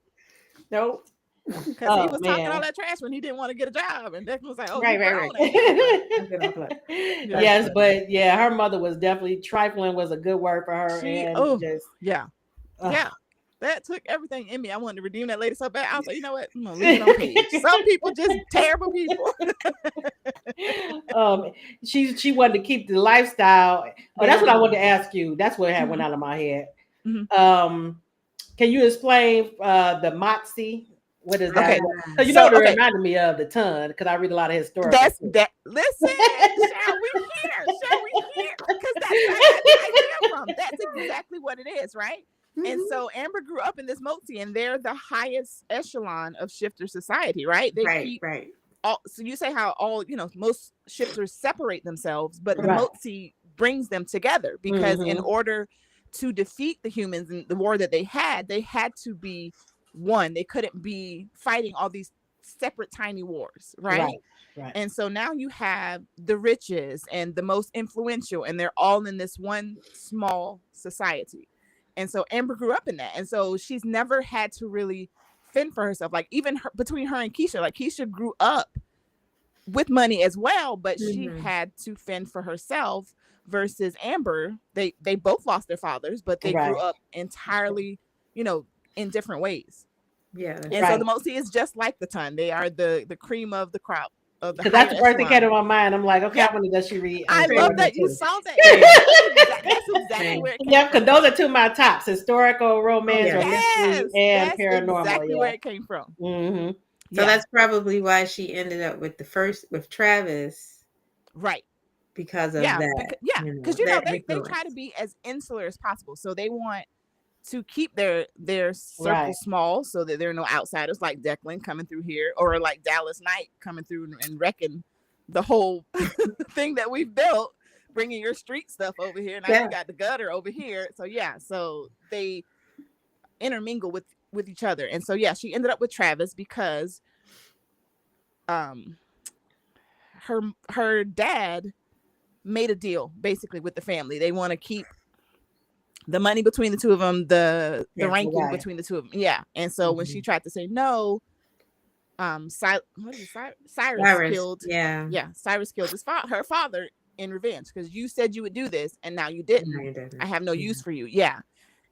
B: Nope.
C: Because he was talking all that trash when he didn't want to get a job, and Declan was like, "Oh,
B: right. Yes, but yeah, her mother was definitely trifling. Was a good word for her.
C: That took everything in me. I wanted to redeem that lady so bad. I was like, you know what? I'm gonna leave it on page. Some people just terrible people.
B: She wanted to keep the lifestyle. Oh, that's what I wanted to ask you. That's what went out of my head. Can you explain the Moxie? What is that? Okay. So it reminded me of the ton because I read a lot of historical.
C: Listen, shall we hear? Because that's where I got the idea from. That's exactly what it is, right? And so Amber grew up in this Moxie, and they're the highest echelon of shifter society, right? Right. So you say how most shifters separate themselves, but the Moxie brings them together because in order to defeat the humans in the war that they had to be one. They couldn't be fighting all these separate tiny wars, right? And so now you have the richest and the most influential, and they're all in this one small society. And so Amber grew up in that, and so she's never had to really fend for herself. Like even between her and Keisha, like Keisha grew up with money as well, but she had to fend for herself. Versus Amber, they both lost their fathers, but they grew up entirely, in different ways. Yeah. And so the Moxie is just like the ton. They are the cream of the crop.
B: Because that's the first thing came to my mind. I'm like, okay, I wonder does she read?
C: I love that you saw that. That's exactly where it came from.
B: Because those are two of my tops: historical, romance, or mystery, and paranormal.
C: Exactly where it came from.
D: So that's probably why she ended up with Travis,
C: right?
D: Because of that.
C: Because they try to be as insular as possible, so they want to keep their circle small, so that there are no outsiders like Declan coming through here, or like Dallas Knight coming through and wrecking the whole thing that we've built, bringing your street stuff over here. Now you got the gutter over here. So they intermingle with each other, and so she ended up with Travis because her dad made a deal basically with the family. They want to keep the money between the two of them, the ranking between the two of them. Yeah. And so when she tried to say no, Cyrus killed. Cyrus killed her father in revenge because you said you would do this and now you didn't. No, you didn't. I have no use for you. Yeah.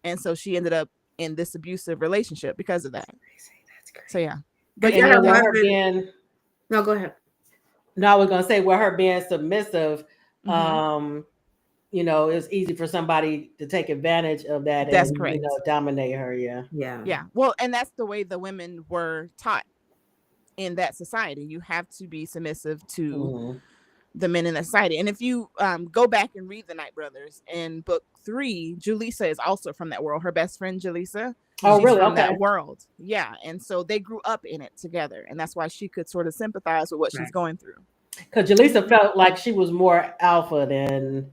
C: And so she ended up in this abusive relationship because of that. That's crazy. So yeah.
B: But no, go ahead. No, I was gonna say, her being submissive, it's easy for somebody to take advantage of that.
C: That's correct.
B: Dominate her. Yeah.
C: Well, and that's the way the women were taught in that society. You have to be submissive to the men in that society. And if you go back and read the Knight Brothers in book 3, Julissa is also from that world. Her best friend Julissa.
B: Oh, really?
C: From that world. Yeah. And so they grew up in it together. And that's why she could sort of sympathize with what she's going through.
B: Because Julissa felt like she was more alpha than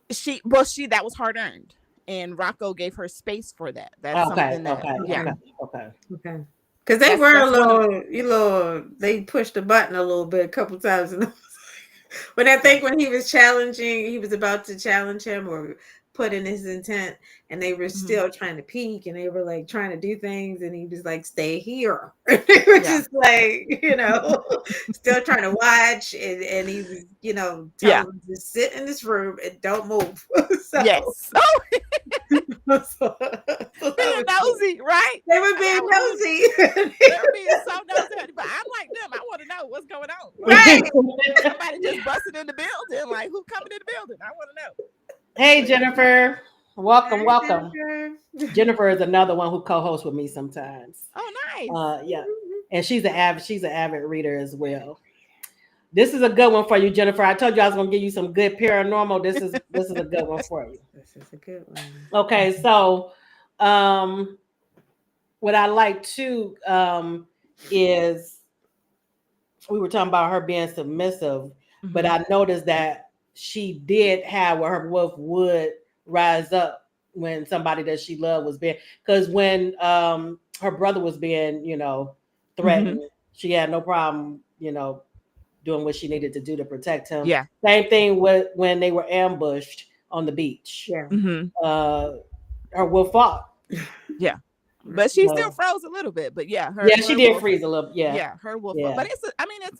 C: that was hard earned. And Rocco gave her space for that. That's something that
B: okay.
D: Because they were a little, they pushed the button a little bit a couple times. And when I think when he was about to challenge him or put in his intent, and they were still trying to peek, and they were like trying to do things, and he was like, "Stay here." They were just like, still trying to watch, and he was, telling them to sit in this room and don't move. So,
E: yes. Oh,
D: so
E: being nosy, right?
D: They were being nosy.
E: They were being so nosy, but I'm like them. I want to know what's going on.
D: Right.
E: Somebody just busted in the building. Like, who's coming in the building? I want to know.
B: Hey, Jennifer. Welcome,
D: Hey,
B: welcome.
D: Jennifer.
B: Jennifer is another one who co-hosts with me sometimes.
E: Oh, nice.
B: Yeah, and she's an avid reader as well. This is a good one for you, Jennifer. I told you I was going to give you some good paranormal. This is a good one for you.
D: This is a good one.
B: Okay, so what I like too is we were talking about her being submissive, but I noticed that she did have where her wolf would rise up when somebody that she loved was being, because when her brother was being, threatened, she had no problem, doing what she needed to do to protect him.
E: Yeah.
B: Same thing with when they were ambushed on the beach.
D: Yeah.
B: Her wolf fought.
E: Yeah. But she still froze a little bit. But yeah,
B: she did freeze a little. Yeah.
E: Yeah, her wolf. Yeah. But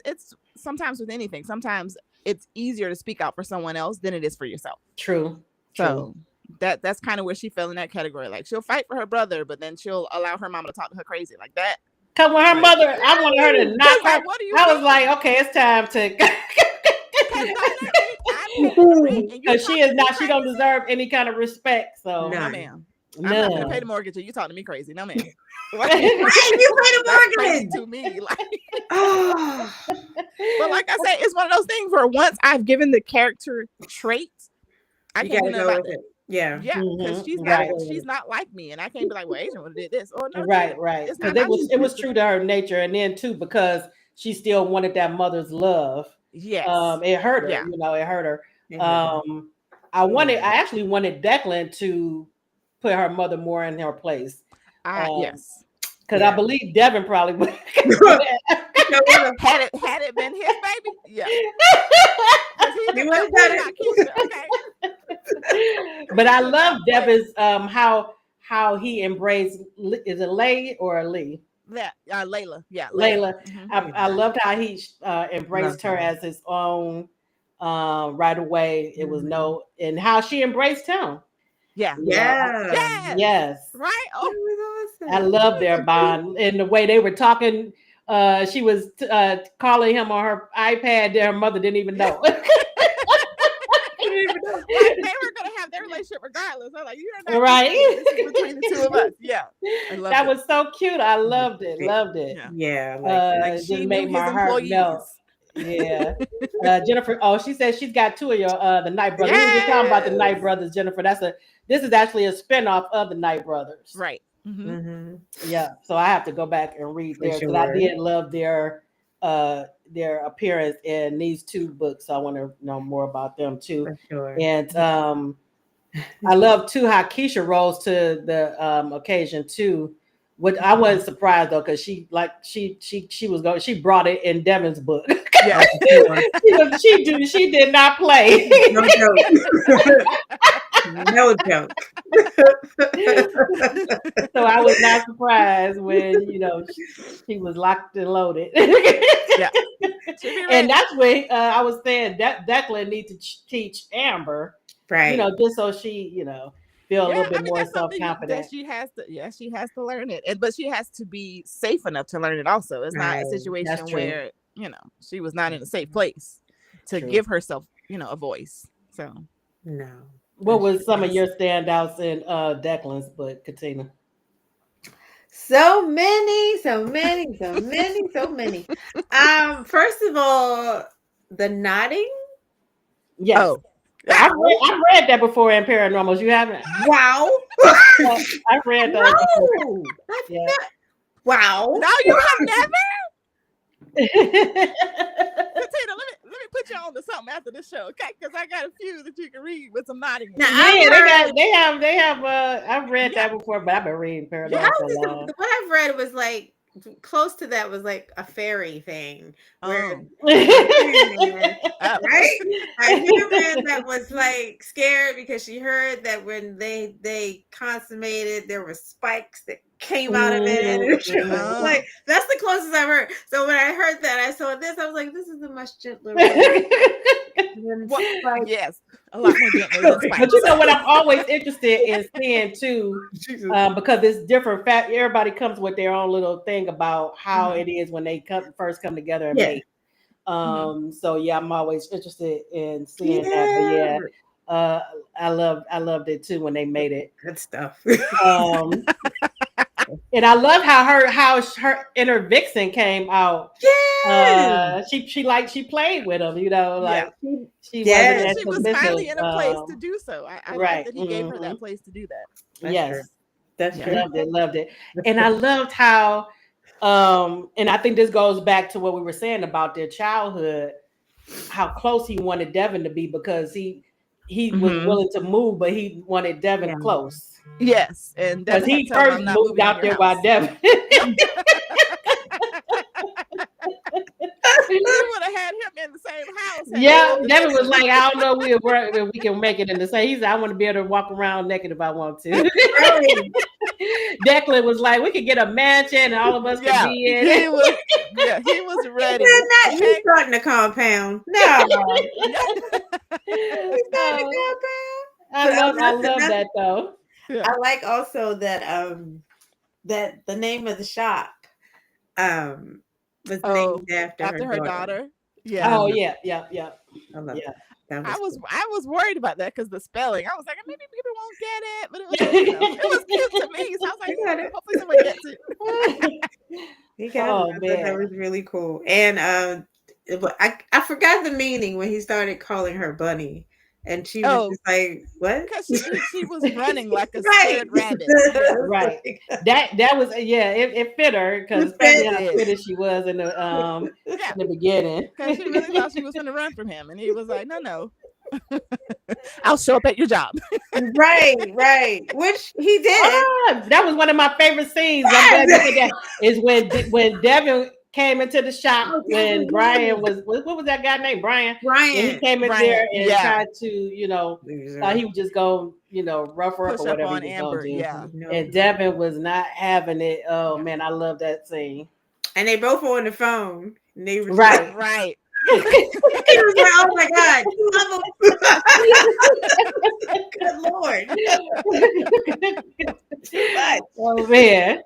E: it's sometimes with anything. Sometimes it's easier to speak out for someone else than it is for yourself.
B: True.
E: So that's kind of where she fell in that category. Like, she'll fight for her brother, but then she'll allow her mama to talk to her crazy like that.
B: Cause when her mother, I wanted her to knock her. I was like, okay, it's time to. Because she is not. She don't deserve any kind of respect. So
E: no, ma'am. I'm not gonna pay the mortgage. You talking to me crazy? No, ma'am.
D: You pay the mortgage
E: to me, like. But like I said, it's one of those things where once I've given the character traits, I can't do nothing about it.
D: Yeah,
E: because she's not like me, and I can't be like, well, Adrian would have did this. Or no,
B: right. Because it was true to her nature, and then too because she still wanted that mother's love.
E: Yes,
B: it hurt her.
E: Yeah.
B: It hurt her. I actually wanted Declan to put her mother more in her place.
E: Yes,
B: because I believe Devon probably would.
E: had it been his baby, yeah.
B: But I love Devon's how he embraced. Is it Lay or Lee?
E: Layla, yeah,
B: Layla. I loved how he embraced her as his own right away. It was and how she embraced him.
E: Yeah.
B: Yes.
E: Right. Oh,
B: I love their bond and the way they were talking. She was calling him on her iPad. Their mother didn't even know.
E: Like, they were gonna have their relationship regardless. I'm like, you're not
B: right
E: between the two of us. Yeah,
B: that was so cute. I loved it.
D: Yeah,
E: like she
B: just made my heart melt. Yeah, Jennifer. Oh, she said she's got two of your the Night Brothers. We were just talking about the Night Brothers, Jennifer. This is actually a spinoff of the Night Brothers.
E: Right.
B: Yeah. So I have to go back and read theirs because I did love their appearance in these two books. So I want to know more about them too.
D: For sure.
B: And I love too how Keisha rose to the occasion too. What I wasn't surprised though, because she brought it in Devon's book.
E: Yeah,
B: she did not play.
D: No joke. No joke.
B: So I was not surprised when she was locked and loaded.
E: Yeah,
B: and that's when I was saying that Declan needs to teach Amber,
D: right?
B: Just so she feel a little bit more self-confident.
E: She has to learn it, but she has to be safe enough to learn it. Also, it's not a situation where she was not in a safe place to give herself a voice. So
D: no.
B: What was some of your standouts in Declan's book, Katina?
D: So many. First of all, the nodding.
B: Yes.
D: Oh.
B: I've read that before in Paranormals. You haven't?
D: Wow.
B: I've read that.
D: No, wow.
E: No, you have never. Katina, let me put you on to something after this show, okay? Because I got a few that you can read with some nodding.
B: They have. I've read that before, but I've been reading Paranormals.
D: What I've read was like close to that was like a fairy thing where
E: Oh.
D: right? A human that was like scared because she heard that when they consummated, there were spikes that came out of it. Like that's the closest I've heard. So when I heard that, I saw this, I was like, this is a much gentler way.
E: Yes, a lot more gentler than spikes.
B: But you know what I'm always interested in seeing too, because it's different. Everybody comes with their own little thing about how it is when they first come together and mate. So yeah, I'm always interested in seeing that. But yeah, I loved it too when they made it.
D: Good stuff.
B: And I love how her inner vixen came out. Yeah, she played with him, you know, like she wasn't as
E: she was finally in a place to do so. I like that he gave her that place to do that.
B: That's true. Loved it. And I loved how and I think this goes back to what we were saying about their childhood, how close he wanted Devon to be, because he was willing to move, but he wanted Devon close.
E: Yes, and
B: because he first moved out there by Devon.
E: We would have had him in the same house.
B: Yeah, Devon was like, I don't know if we can make it in the same. He said, I want to be able to walk around naked if I want to. Declan was like, we could get a mansion and all of us could be in it.
E: He was ready.
D: He's starting the compound. No. He's starting the compound.
B: I love that though.
D: Yeah. I like also that that the name of the shop was named after her daughter.
B: Yeah. Oh yeah.
D: I love that.
E: I was worried about that because the spelling. I was like, maybe people won't get it, but it was cute to me. So I was like, hopefully someone gets it.
D: He got it. I thought that was really cool. And I forgot the meaning when he started calling her Bunny. And she was just like, what?
E: Because she was running like a scared rabbit.
B: Right. That was, it fit her because how fit she was in the beginning.
E: Because she really thought she was going to run from him. And he was like, no. I'll show up at your job.
D: Right. Which he did.
B: That was one of my favorite scenes. I'm glad you said that. Is when Devon came into the shop when Brian was, what was that guy named? Brian. And he came in there and tried to, he would just go, rough her up or whatever he was going to do. And Devon was not having it. Oh man, I love that scene.
D: And they both were on the phone. And they were
E: right.
D: He was like, oh my God,
B: good Lord. Oh man.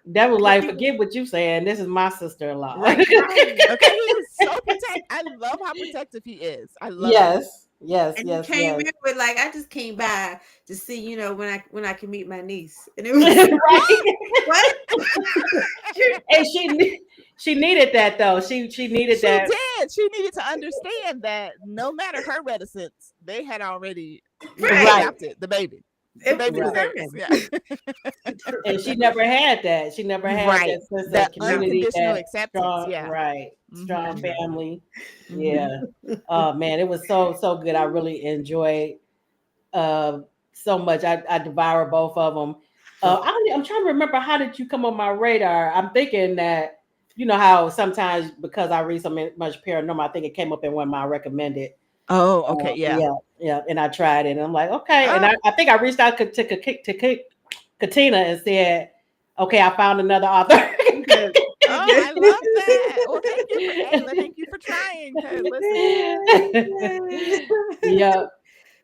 B: That was like, forget what you saying. This is my sister-in-law.
E: Right. Okay, he was so protective. I love how protective he is. I love it.
B: Yes.
D: And he came in with like, I just came by to see, when I can meet my niece. And it was what?
B: And she needed that though. She needed that.
E: She needed to understand that no matter her reticence, they had already adopted the baby. The baby was theirs.
B: And she never had that. She never had that sense of community,
E: unconditional acceptance.
B: Strong family. Yeah. Oh man, it was so good. I really enjoyed so much. I devoured both of them. I'm trying to remember, how did you come on my radar? I'm thinking that, how sometimes because I read so much paranormal, I think it came up in one of my recommended.
E: Oh, okay,
B: yeah. And I tried it, and I'm like, okay. And I think I reached out to Katina and said, okay, I found another author.
E: I love that. Well, thank you for trying.
B: Yeah,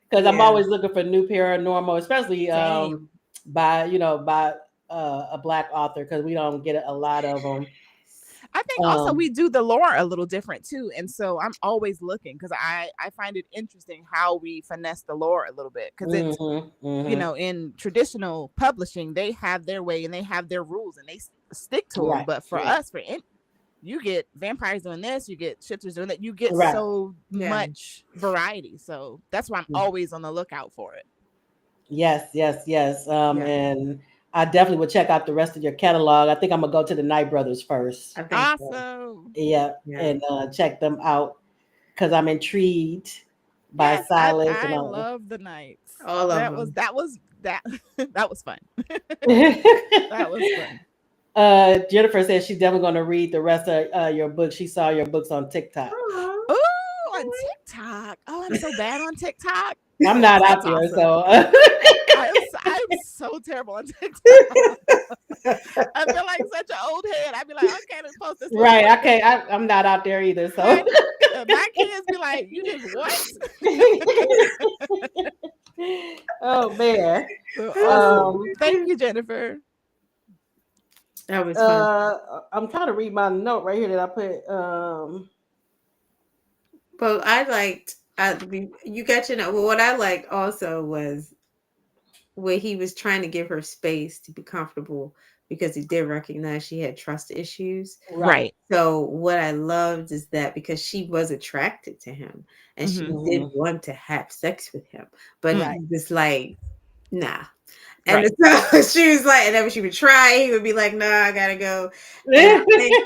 B: because I'm always looking for new paranormal, especially by a Black author, because we don't get a lot of them.
E: I think also we do the lore a little different too, and so I'm always looking because I find it interesting how we finesse the lore a little bit, because it's in traditional publishing they have their way and they have their rules and they stick to them. But for us, you get vampires doing this, you get shifters doing that, you get so much variety. So that's why I'm always on the lookout for it.
B: Yes. And I definitely would check out the rest of your catalog. I think I'm gonna go to the Knight Brothers first.
E: Awesome.
B: Yeah. And check them out because I'm intrigued by Silas.
E: I love the Knights.
D: All of them.
E: That was fun. That was fun.
B: Jennifer says she's definitely going to read the rest of your book. She saw your books on TikTok.
E: Oh, on TikTok. Oh, I'm so bad on TikTok.
B: I'm not out there,
E: awesome.
B: so
E: I'm so terrible on TikTok. I feel like such an old head. I'd be like, I can't post this.
B: Right, I can't. I'm not out there either. So
E: my kids be like, you just what?
B: Oh man!
E: Awesome. Thank you, Jennifer.
D: That was fun.
B: I'm trying to read my note right here that I put.
D: But I liked. You got your note. Well, what I liked also was where he was trying to give her space to be comfortable because he did recognize she had trust issues.
E: Right.
D: So what I loved is that because she was attracted to him and she did want to have sex with him, but he was like, nah. And so she was like, and then when she would try, he would be like, "Nah, I gotta go." Because
E: he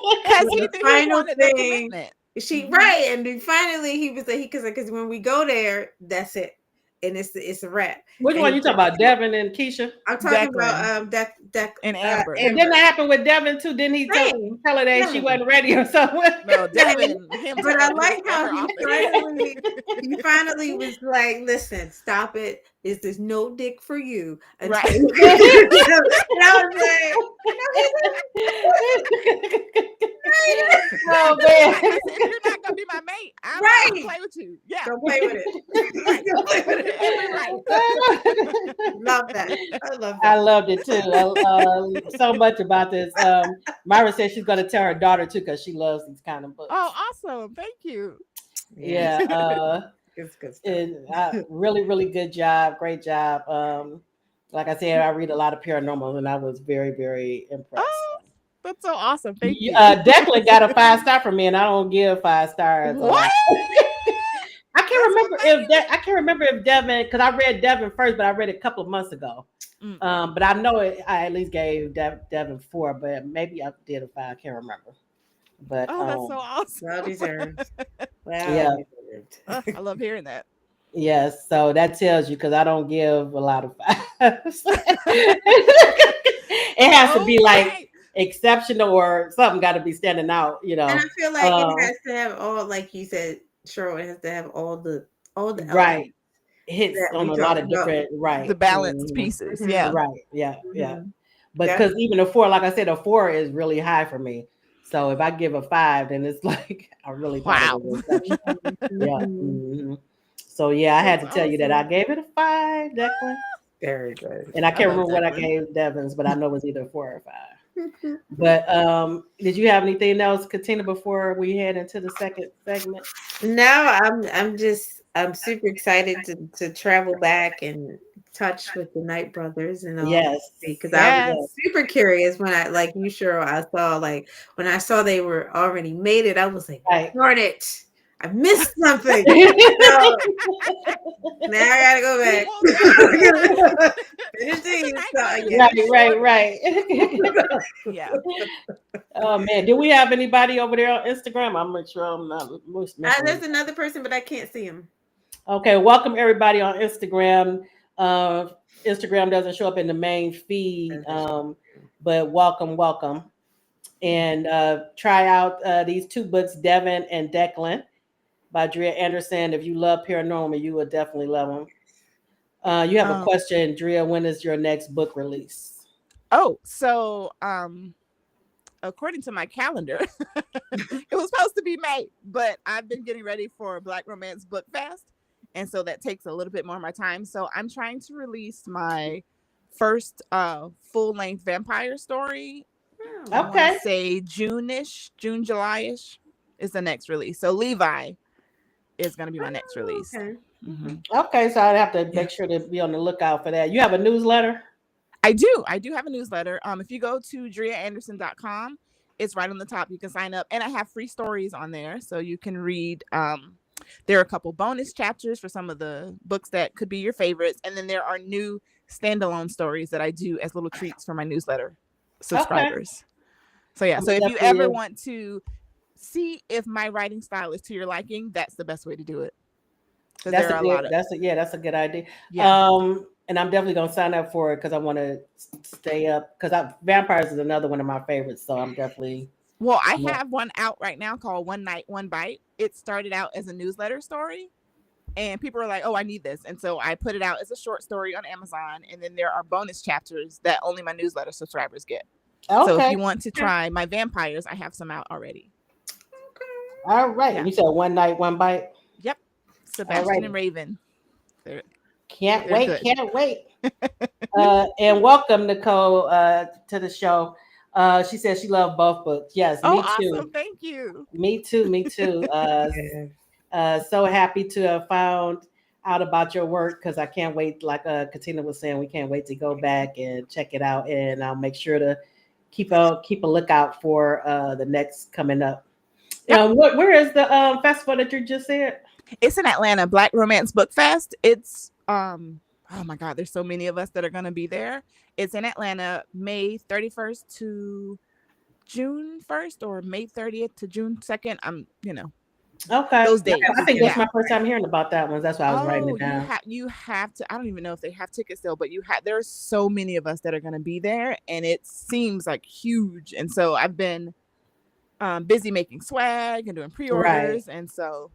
E: wanted the commitment.
D: And then finally he was like, because when we go there, that's it, and it's a wrap.
B: Which one you talking about, Devon and Keisha?
D: I'm talking about Declan
E: and Amber.
B: And didn't that happen with Devon too? Didn't he tell her that she wasn't ready or something?
E: No, Devon.
D: But I like how he finally was like, "Listen, stop it. There's no dick for you."
E: Right.
D: And I was like,
B: oh man,
E: if you're not gonna be my mate, I'm not gonna play with you. Yeah,
D: don't play with it. Don't play with it. Love that. I love that.
B: I loved it too. So much about this. Myra says she's going to tell her daughter too because she loves these kind of books.
E: Oh, awesome! Thank you.
B: Yeah,
D: it's good stuff.
B: And, really, really good job. Great job. Like I said, I read a lot of paranormal, and I was very, very impressed.
E: Oh, that's so awesome! Thank you.
B: Declan got a 5-star from me, and I don't give 5 stars.
E: What?
B: I can't remember if Devon, because I read Devon first, but I read it a couple of months ago. But I know I at least gave Devon 4, but maybe I did a 5. I can't remember. But
E: that's so awesome.
D: Well deserved.
B: Yeah.
E: I love hearing that.
B: Yes, so that tells you because I don't give a lot of 5s. It has to be like exceptional or something got to be standing out, you know.
D: And I feel like it has to have all, like you said, Cheryl, it has to have all the
B: right hits on a lot of different
E: the balanced pieces. Yeah.
B: Right. Yeah. Yeah. But because even a 4, like I said, a 4 is really high for me. So if I give a 5, then it's like I really thought it was So yeah, I had to tell you that I gave it a 5, Declan.
D: Very good.
B: And I can't remember what I gave Devon's, but I know it was either 4 or 5. But did you have anything else, Katina, before we head into the second segment?
D: No, I'm super excited to travel back and touch with the Knight brothers and all.
B: Yes,
D: because I was super curious when I, like you, Cheryl, I saw, like, when I saw they were already made it, I was like, darn it, I missed something. So, now I gotta go back.
B: Right.
E: Yeah.
B: Oh man, do we have anybody over there on Instagram? I'm not sure. I'm not.
D: There's another person, but I can't see him.
B: Okay, welcome everybody on Instagram. Instagram doesn't show up in the main feed, but welcome. And try out these 2 books, Devon and Declan, by Dria Andersen. If you love paranormal, you will definitely love them. You have a question, Dria. When is your next book release?
E: Oh, so according to my calendar, it was supposed to be May, but I've been getting ready for Black Romance Book Fest, and so that takes a little bit more of my time. So I'm trying to release my first full-length vampire story.
B: Okay.
E: Say June-ish, June, July-ish is the next release. So Levi is going to be my next release.
D: Okay.
B: Okay, so I'd have to make sure to be on the lookout for that. You have a newsletter?
E: I do have a newsletter. If you go to driaandersen.com, it's right on the top. You can sign up, and I have free stories on there, so you can read. There are a couple bonus chapters for some of the books that could be your favorites, and then there are new standalone stories that I do as little treats for my newsletter subscribers. Okay. So if you ever want to see if my writing style is to your liking, that's the best way to do it.
B: That's a good idea. Yeah. And I'm definitely gonna sign up for it because I want to stay up. Because vampires is another one of my favorites, so I'm definitely.
E: Well, I have one out right now called One Night, One Bite. It started out as a newsletter story, and people are like, "Oh, I need this," and so I put it out as a short story on Amazon. And then there are bonus chapters that only my newsletter subscribers get. Okay. So if you want to try my vampires, I have some out already.
B: All right. Yeah. You said One Night, One Bite.
E: Yep. Sebastian and Raven.
B: Can't wait. And welcome, Nicole, to the show. She says she loved both books. Yes, me too.
E: Awesome. Thank you.
B: Me too. So happy to have found out about your work because I can't wait. Like Katina was saying, we can't wait to go back and check it out. And I'll make sure to keep a lookout for the next coming up. Yep. Where is the festival that you just said?
E: It's in Atlanta, Black Romance Book Fest. It's oh my God, there's so many of us that are going to be there. It's in Atlanta, May 31st to June 1st, or May 30th to June 2nd.
B: Okay.
E: Those days.
B: I think that's my first time hearing about that one. That's why I was writing it down.
E: You have to. I don't even know if they have tickets still, but there's so many of us that are going to be there, and it seems like huge. And so I've been busy making swag and doing pre-orders, and so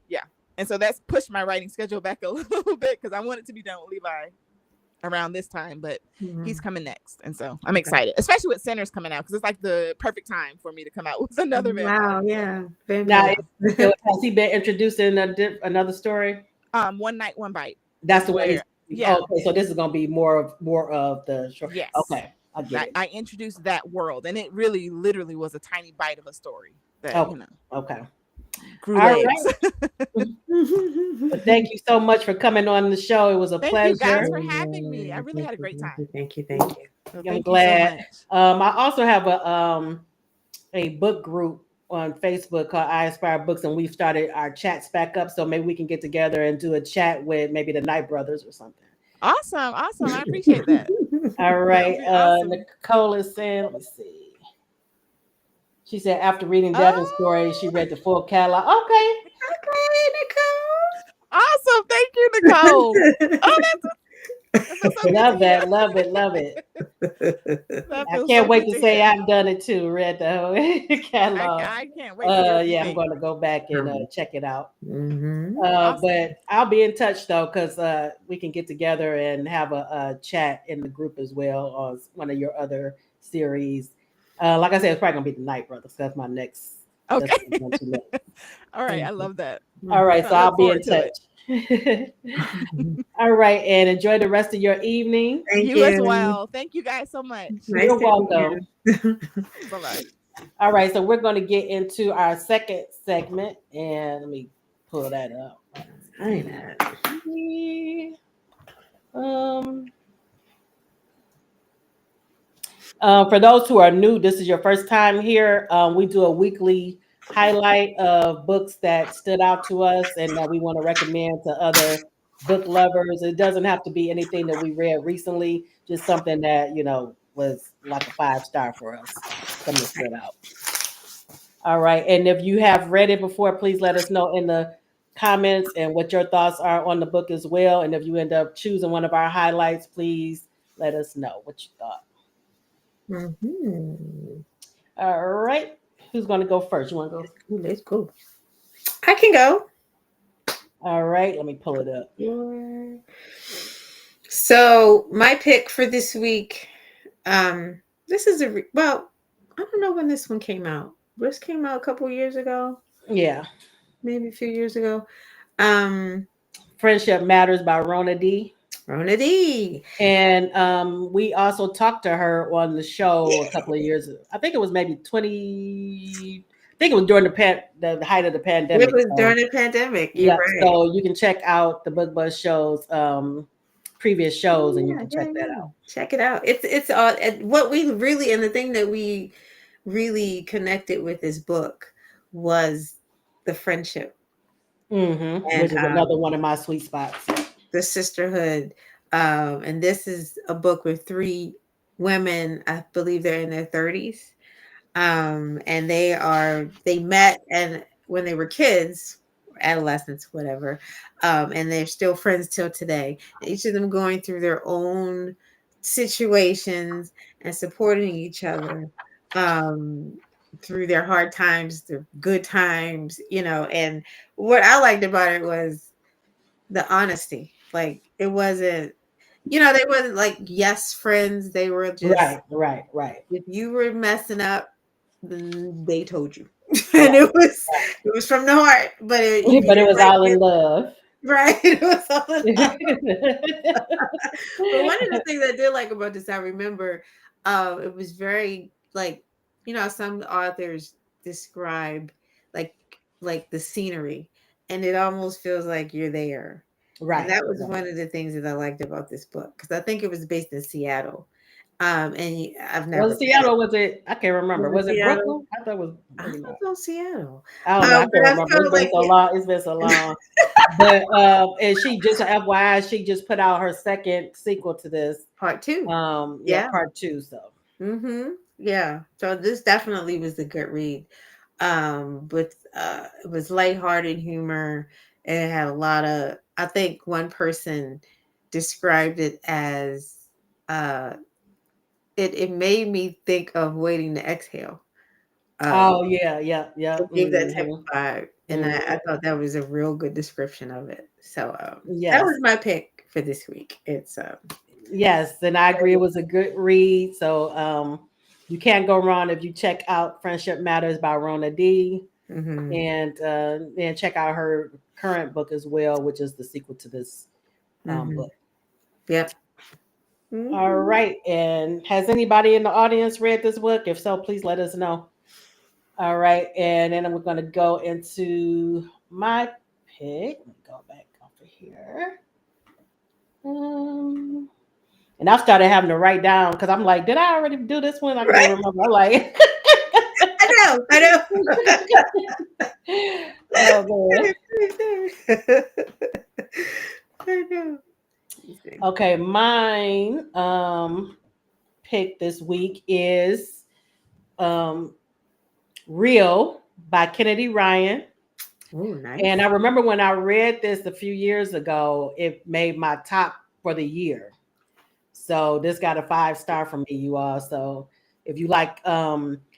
E: and so that's pushed my writing schedule back a little bit because I want it to be done with Levi around this time, but he's coming next, and so I'm excited, especially with Centers coming out because it's like the perfect time for me to come out with another vampire.
D: Wow, yeah.
B: Now, has he been introducing another story?
E: One Night, One Bite.
B: That's the way. Yeah. Okay, so this is gonna be more of the short.
E: Yes.
B: Okay.
E: I introduced that world, and it really, literally was a tiny bite of a story. That,
B: Okay.
E: Grew legs.
B: Right. Thank you so much for coming on the show. It was a pleasure.
E: Thank you guys for having me. I really had a great time.
D: Thank you.
B: I'm glad. I also have a book group on Facebook called I Inspire Books, and we've started our chats back up. So maybe we can get together and do a chat with maybe the Knight Brothers or something.
E: Awesome. I appreciate that.
B: All right. Awesome. Nicole is saying, let me see. She said after reading Devon's story, she read the full catalog. Okay,
E: Nicole. Awesome. Thank you, Nicole.
B: So love it. I can't wait to say I've done it too. Read the whole catalog.
E: I can't wait.
B: I'm going to go back and check it out. Awesome. But I'll be in touch though, because we can get together and have a chat in the group as well on one of your other series. Like I said, it's probably gonna be the Knight Brothers. That's my next.
E: Okay. All right, I love that.
B: All right, so I'll be in touch. All right, and enjoy the rest of your evening.
E: Thank you as well. Thank you guys so much.
B: You're welcome.
E: Bye-bye.
B: All right, so we're going to get into our second segment, and let me pull that up. For those who are new, this is your first time here. We do a weekly highlight of books that stood out to us and that we want to recommend to other book lovers. It doesn't have to be anything that we read recently, just something that, was like a 5-star for us. Something that stood out. All right. And if you have read it before, please let us know in the comments and what your thoughts are on the book as well. And if you end up choosing one of our highlights, please let us know what you thought. All right. Who's going to go first? You want to go?
D: Let's go. I can go.
B: All right. Let me pull it up.
D: So my pick for this week, this is I don't know when this one came out. This came out a couple years ago.
B: Yeah.
D: Maybe a few years ago.
B: Friendship Matters by Rona D. And we also talked to her on the show a couple of years ago. I think it was maybe I think it was during the height of the pandemic.
D: It was during the pandemic.
B: Yeah. Right. So you can check out the Book Buzz shows, previous shows, and you can check that out.
D: Check it out. It's all what we really, and the thing that we really connected with this book was the friendship.
B: And, which is another one of my sweet spots.
D: The sisterhood. And this is a book with 3 women. I believe they're in their 30s. And they met and when they were kids, adolescents, whatever. And they're still friends till today. Each of them going through their own situations and supporting each other through their hard times, their good times, and what I liked about it was the honesty. Like it wasn't, they wasn't like yes friends. They were just
B: right.
D: if you were messing up, then they told you. And it was from the heart. But if you
B: but it was
D: like
B: all in love.
D: Right. It was all in love. But one of the things I did like about this, I remember it was very like, some authors describe like the scenery, and it almost feels like you're there.
B: Right.
D: And that was one of the things that I liked about this book, because I think it was based in Seattle. And I've never
B: Seattle, was it? I can't remember. Was it
D: Seattle?
B: Brooklyn? I thought it was.
D: I thought it was Seattle.
B: I don't know. I can't
D: But I
B: remember.
D: felt like
B: It's been so long. But and she just FYI, she just put out her second sequel to this.
D: Part 2.
B: Part 2. So.
D: Yeah. So this definitely was a good read. But it was lighthearted humor. It had a lot of. I think one person described it as it made me think of Waiting to Exhale.
B: Yeah.
D: It gave that type of vibe, and I thought that was a real good description of it. So that was my pick for this week. It's
B: yes, and I agree. It was a good read. So you can't go wrong if you check out Friendship Matters by Rona D. And then check out her current book as well, which is the sequel to this book.
D: Yep.
B: All right. And has anybody in the audience read this book? If so, please let us know. All right. And then we're going to go into my pick. Let me go back over here. And I started having to write down because I'm like, did I already do this one? I can't remember. I'm like,
D: I know.
B: Oh, man.
D: I know.
B: Okay, mine pick this week is Real by Kennedy Ryan.
D: Oh, nice.
B: And I remember when I read this a few years ago, it made my top for the year. So this got a 5-star from me, you all. So if you like,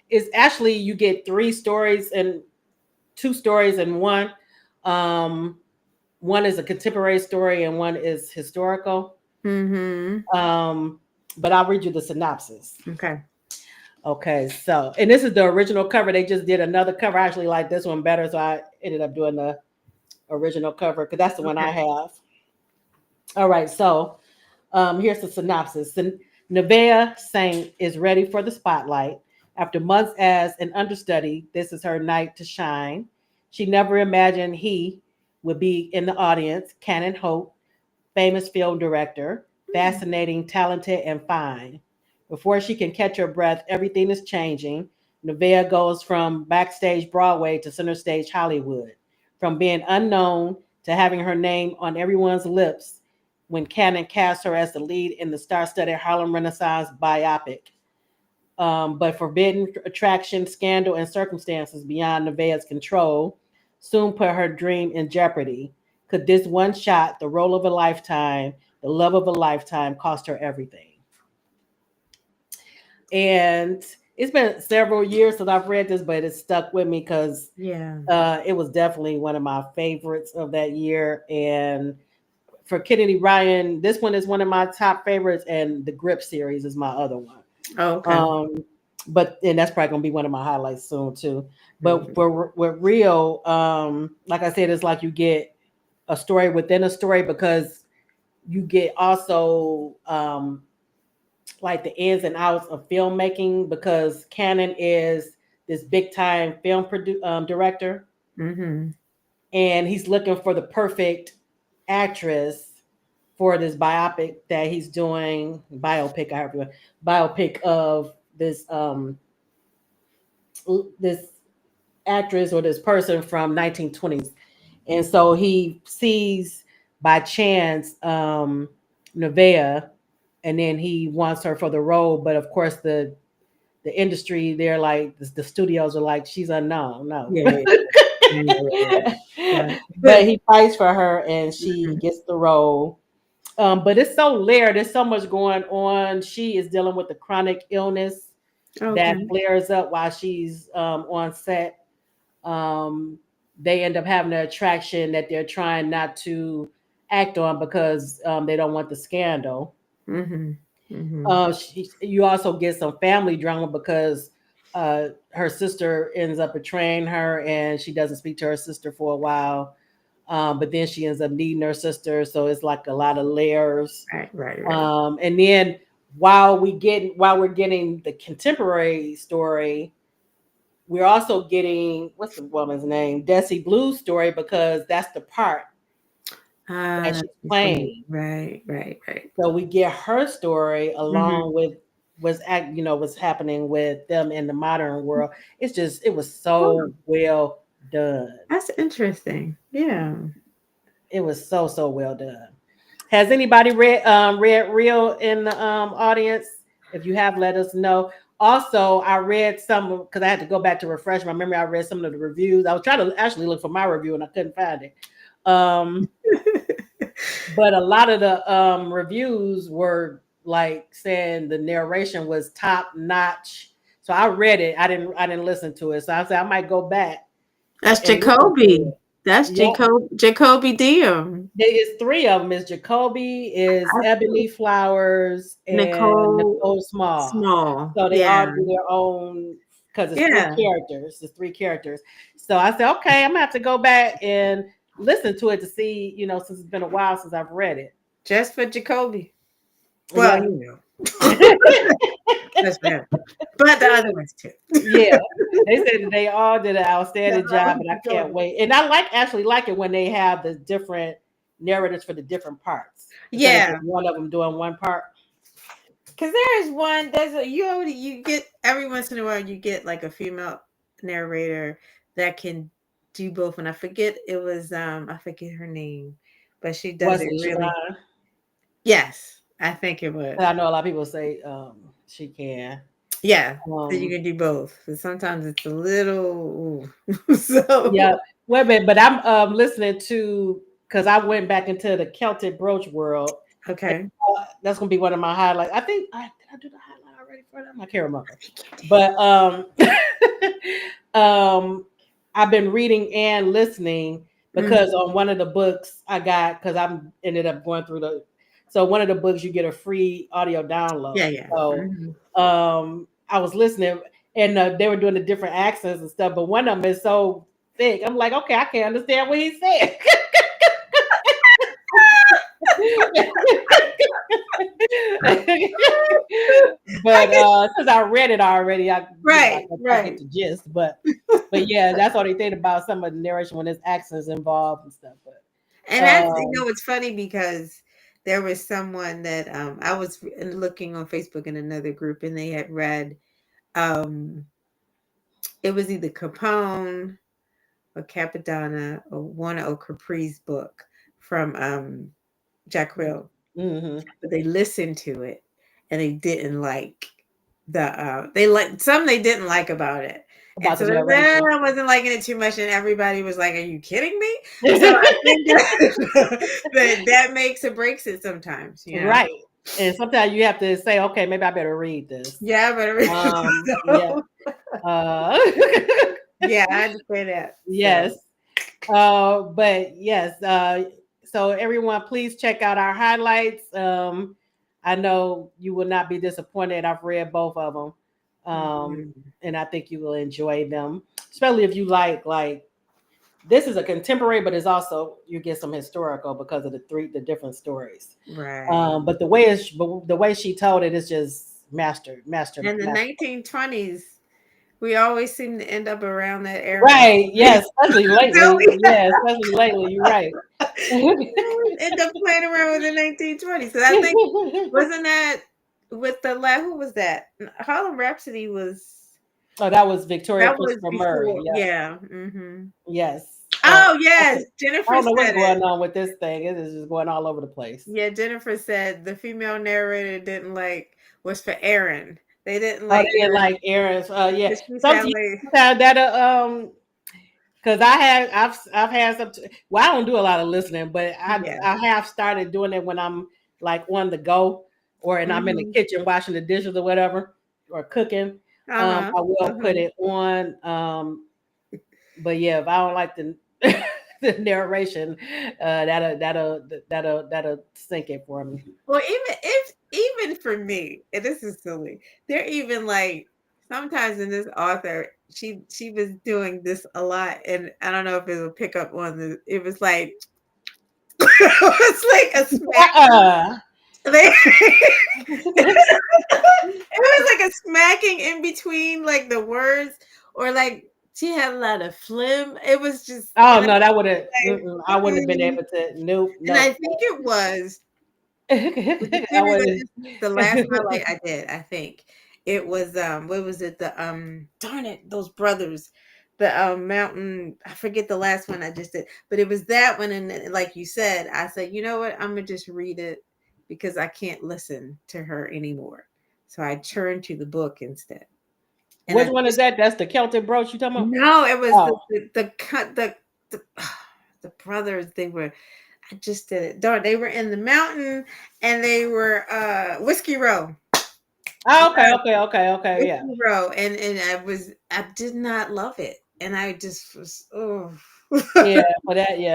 B: it's actually you get 3 stories and 2 stories in one. One is a contemporary story and one is historical. But I'll read you the synopsis. Okay, so, and this is the original cover. They just did another cover. I actually like this one better, so I ended up doing the original cover because that's the one I have. All right, so here's the synopsis. Nevaeh Saint is ready for the spotlight. After months as an understudy, this is her night to shine. She never imagined he would be in the audience. Cannon Hope, famous film director, fascinating, talented, and fine. Before she can catch her breath, everything is changing. Nevaeh goes from backstage Broadway to center stage Hollywood, from being unknown to having her name on everyone's lips when Cannon cast her as the lead in the star-studded Harlem Renaissance biopic. But forbidden attraction, scandal, and circumstances beyond Nevaeh's control soon put her dream in jeopardy. Could this one shot, the role of a lifetime, the love of a lifetime, cost her everything? And it's been several years since I've read this, but it stuck with me because it was definitely one of my favorites of that year. And for Kennedy Ryan, this one is one of my top favorites, and the Grip series is my other one.
D: Okay.
B: And that's probably gonna be one of my highlights soon too. But with Real, like I said, it's like you get a story within a story because you get also like the ins and outs of filmmaking because Cannon is this big time film director, and he's looking for the perfect actress for this biopic that he's doing. Biopic of this this actress or this person from 1920s, and so he sees by chance Nevaeh, and then he wants her for the role. But of course, the industry, they're like the studios are like, she's unknown. No. But he fights for her, and she gets the role. But it's so layered. There's so much going on. She is dealing with a chronic illness that flares up while she's on set. They end up having an attraction that they're trying not to act on because they don't want the scandal. You also get some family drama because her sister ends up betraying her, and she doesn't speak to her sister for a while. But then she ends up needing her sister, so it's like a lot of layers.
D: Right.
B: And then while we're getting the contemporary story, we're also getting, what's the woman's name, Desi Blue's story, because that's the part that she's playing.
D: Right.
B: So we get her story along with what's happening with them in the modern world. It was so well done.
D: That's interesting. Yeah.
B: It was so well done. Has anybody read Real in the audience? If you have, let us know. Also, I read some because I had to go back to refresh my memory. I read some of the reviews. I was trying to actually look for my review and I couldn't find it. But a lot of the reviews were like saying the narration was top notch. So I read it. I didn't listen to it. So I said I might go back.
D: That's Jacoby. That's Jacoby Diem.
B: There is three of them. Is Jacoby, is Ebony Flowers, and Nicole Small. So they all do their own because it's three characters. It's three characters. So I said, okay, I'm gonna have to go back and listen to it to see, since it's been a while since I've read it.
D: Just for Jacoby. Well, that's bad. But the other ones too.
B: Yeah. They said they all did an outstanding job, and I can't wait. And I like it when they have the different narrators for the different parts.
D: Yeah.
B: One of them doing one part.
D: Because you get every once in a while you get like a female narrator that can do both. And I forget I forget her name, but she does it really. Yes, I think it was.
B: I know a lot of people say she can.
D: Yeah, so you can do both. But sometimes it's a little so
B: yeah. Wait a minute, but I'm listening to because I went back into the Celtic brooch world.
D: Okay,
B: and, that's gonna be one of my highlights. I think did I do the highlight already for them? I can't remember. But I've been reading and listening because on one of the books I got because I ended up going through so one of the books you get a free audio download.
D: Yeah.
B: So I was listening and they were doing the different accents and stuff, but one of them is so thick. I'm like, okay, I can't understand what he said. But since I read it already, I get the gist. But yeah, that's all they think about some of the narration when there's accents involved and stuff. But
D: and that's it's funny because there was someone that I was looking on Facebook in another group, and they had read it was either Capone or Capadonna or Warner or Capri's book from Jack Will. But they listened to it and they didn't like they didn't like about it. And so I wasn't liking it too much, and everybody was like, "Are you kidding me?" So I think that makes or breaks it sometimes,
B: right? And sometimes you have to say, "Okay, maybe I better read this."
D: Yeah, I better read. Yeah, I understand that.
B: Yes, but yes. So everyone, please check out our highlights. I know you will not be disappointed. I've read both of them. And I think you will enjoy them, especially if you like this is a contemporary, but it's also you get some historical because of the different stories.
D: Right.
B: But the way she told it is just master.
D: In the 1920s, we always seem to end up around that era.
B: Right. Yes. Especially lately. Especially lately. You're right.
D: End up playing around with the 1920s. So I think wasn't that with who was that? Harlem Rhapsody was.
B: Oh, that was Victoria Christopher Murray.
D: Yeah.
B: Yes.
D: Oh yes, Jennifer.
B: I don't know what's going on with this thing. It is just going all over the place.
D: Yeah, Jennifer said the female narrator was for Aaron. They didn't like.
B: They didn't like Aaron's. Yeah.
D: Sometimes
B: Because I've had some. Well, I don't do a lot of listening, but I have started doing it when I'm like on the go, and I'm in the kitchen washing the dishes or whatever, or cooking. I will put it on. But yeah, if I don't like the the narration, that'll sink it for me.
D: Well, even for me, and this is silly, they're even like sometimes in this author, she was doing this a lot, and I don't know if it will pick up on the. It was like it's like a smack. It was like a smacking in between, like the words, or like she had a lot of phlegm. It was just.
B: Oh no, that would have. I wouldn't have been able to. Nope.
D: And I think it was. The series the last highlight I did, I think it was what was it? The darn it, those brothers. The mountain, I forget the last one I just did, but it was that one, and like you said, I said, you know what, I'm gonna just read it because I can't listen to her anymore. So I turned to the book instead.
B: And which one is that? That's the Celtic brooch you talking about?
D: No, it was the brothers. They were. I just did it. Darn, they were in the mountain and they were Whiskey Row.
B: Oh, okay.
D: Whiskey
B: Yeah.
D: Row. And I did not love it. And I just was
B: yeah, but that you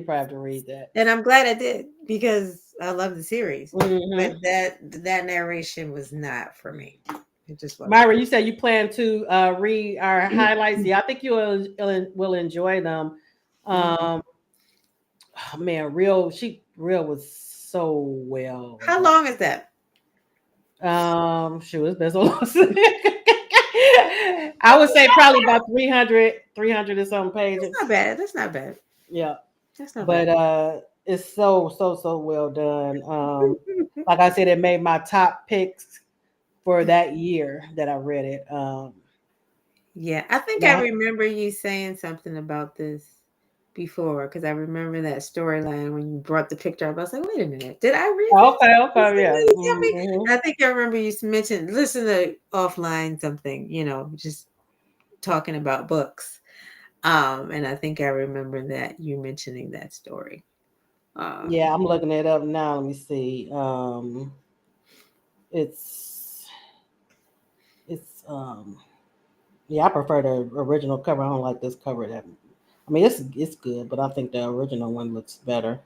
B: probably have to read that.
D: And I'm glad I did because I love the series. But that narration was not for me. It just wasn't.
B: Myra, you said you plan to read our highlights. Yeah, I think you will enjoy them. Oh man, Real was so well.
D: How long is that?
B: It's been so long. I would say probably about 300 and some pages.
D: That's not bad.
B: Yeah.
D: That's not bad.
B: But it's so well done. Like I said, it made my top picks for that year that I read it.
D: Yeah, I think I remember you saying something about this before because I remember that storyline when you brought the picture up. I was like, wait a minute, did I read this?
B: Okay, yeah.
D: I think I remember you mentioned listen to offline something, just talking about books. And I think I remember that you mentioning that story.
B: Yeah, I'm looking it up now. Let me see. I prefer the original cover. I don't like this cover. It's good, but I think the original one looks better.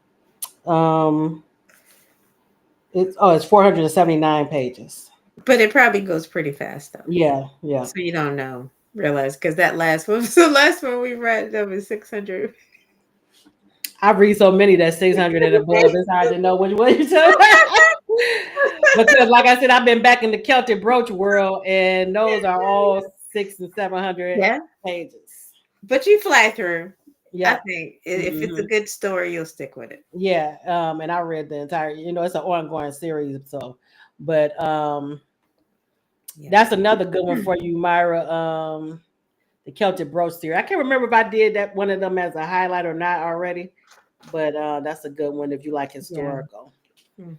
B: It's 479 pages.
D: But it probably goes pretty fast though.
B: Yeah.
D: So you don't realize because that last one was the last one we read. That was 600.
B: I read so many that 600 and above. It's hard to know which one you're talking about. Because, like I said, I've been back in the Celtic brooch world, and those are all 600 and 700 pages.
D: But you fly through.
B: Yeah,
D: I think if it's a good story, you'll stick with it.
B: Yeah, and I read the entire. It's an ongoing series. So, but that's another good one for you, Myra. The Celtic brooch series. I can't remember if I did that one of them as a highlight or not already, but that's a good one if you like historical.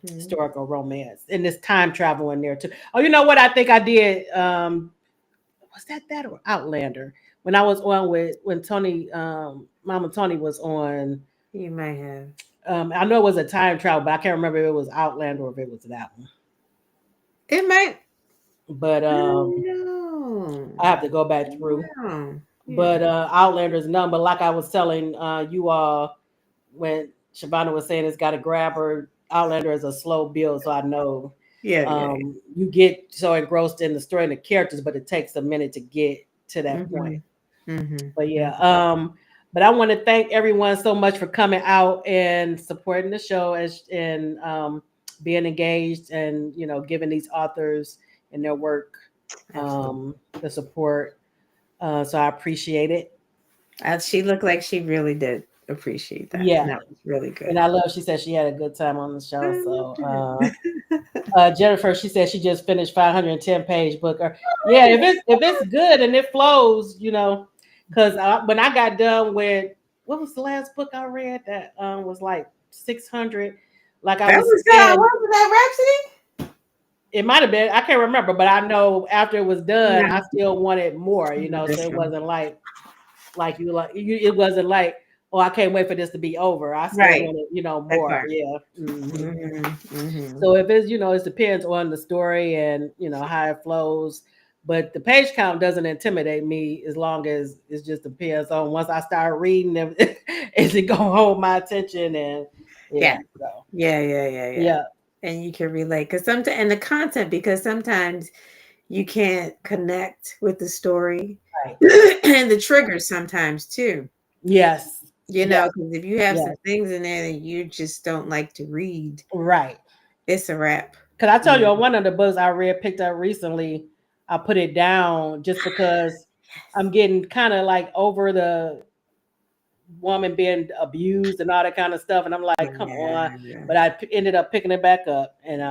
B: Historical romance, and there's time travel in there too. Oh, you know what? I think I did. Was that or Outlander? When I was on when Tony, Mama Tony was on.
D: You might have.
B: I know it was a time travel, but I can't remember if it was Outlander or if it was that one.
D: It might.
B: But I have to go back through. Yeah. But Outlander is none. But like I was telling you all when Shavana was saying it's got to grab her. Outlander is a slow build, so I know you get so engrossed in the story and the characters, but it takes a minute to get to that point. But but I want to thank everyone so much for coming out and supporting the show and being engaged and giving these authors and their work the support. So I appreciate it.
D: She looked like she really did appreciate that.
B: Yeah,
D: that was really good.
B: And I love. She said she had a good time on the show. So Jennifer, she said she just finished 510-page book. Yeah, if it's good and it flows, because when I got done with what was the last book I read that was like 600. Like I was saying,
D: what was that, Rhapsody?
B: It might have been. I can't remember, but I know after it was done, I still wanted more. So it wasn't like. like it wasn't like, oh, I can't wait for this to be over. I still wanted, more. Yeah. So if it's, it depends on the story and, how it flows. But the page count doesn't intimidate me as long as it just depends on once I start reading them, is it gonna hold my attention? And
D: yeah. And you can relate because sometimes, and the content, because sometimes you can't connect with the story,
B: right.
D: And the triggers sometimes too.
B: Yes.
D: Because if you have some things in there that you just don't like to read,
B: right,
D: it's a wrap.
B: Because I tell you, on one of the books I picked up recently, I put it down just because I'm getting kind of like over the woman being abused and all that kind of stuff, and I'm like, come on. But I ended up picking it back up, and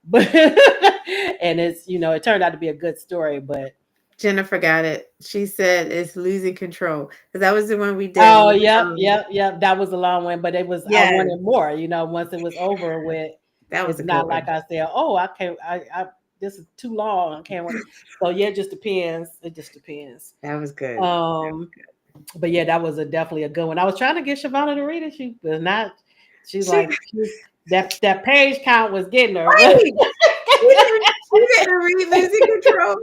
B: but and it's it turned out to be a good story. But
D: Jennifer got it. She said it's Losing Control, because that was the one we did.
B: Oh, yep. That was a long one, but it was I wanted more. Once it was over with,
D: that was
B: it's not like I said, oh, I can't. I this is too long. I can't wait. So yeah, it just depends. It just depends.
D: That was good.
B: But yeah, that was definitely a good one. I was trying to get Shavonna to read it. She was not. She's like that page count was getting her.
D: Right. She didn't read Losing Control.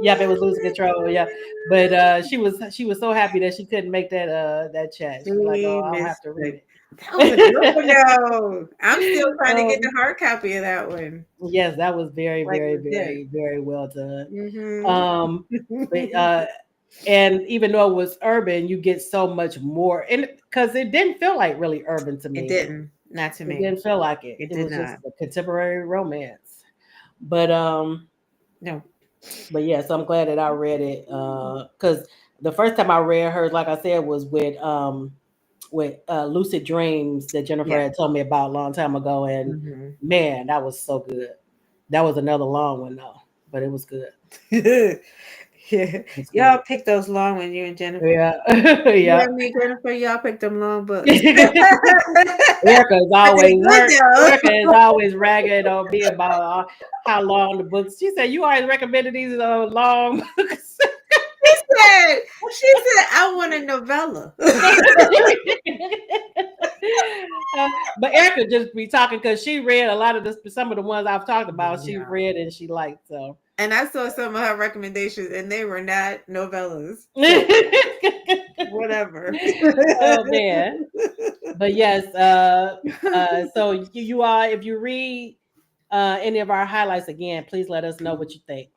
B: Yep, it was Losing Control. Yeah, but she was so happy that she couldn't make that chat. She was like, "Oh, I'll have to read it."
D: That was a good one, though. I'm still trying to get the hard copy of that one.
B: Yes, that was very, very, very, very well done. But, and even though it was urban, you get so much more, and because it didn't feel like really urban to me.
D: It didn't, not to me.
B: It didn't feel like it. It was just a contemporary romance. But
D: no.
B: But yeah, so I'm glad that I read it because the first time I read hers, like I said, was with Lucid Dreams that Jennifer had told me about a long time ago, and man, that was so good. That was another long one though, but it was good.
D: Y'all pick those long ones, you and Jennifer.
B: Yeah.
D: You and me, Jennifer, y'all pick them long books.
B: Erica is always ragging on me about how long the books. She said, you always recommended these long books.
D: She said, I want a novella.
B: But Erica just be talking because she read a lot of some of the ones I've talked about. She read and she liked, so.
D: And I saw some of her recommendations, and they were not novellas. So whatever.
B: Oh man. But yes, so you are, if you read any of our highlights again, please let us know what you think.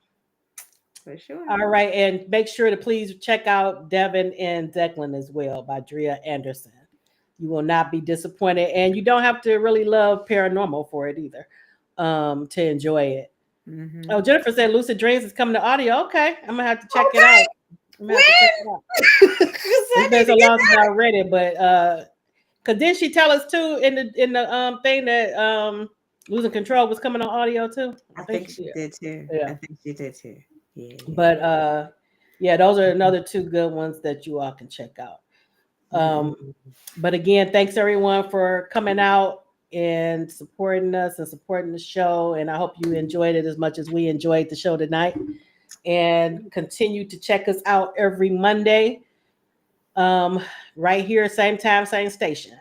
D: For sure.
B: All right, and make sure to please check out Devon and Declan as well by Dria Andersen. You will not be disappointed, and you don't have to really love paranormal for it either to enjoy it. Oh, Jennifer said Lucid Dreams is coming to audio. Okay, I'm gonna have to check it out. It's been so long since I read it, but because didn't she tell us too in the thing that Losing Control was coming on audio too?
D: I think she did too. Yeah. I think she did too. Yeah.
B: But yeah, those are another two good ones that you all can check out. But again, thanks everyone for coming out and supporting us and supporting the show. And I hope you enjoyed it as much as we enjoyed the show tonight. And continue to check us out every Monday. Right here, same time, same station.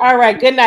B: All right, good night.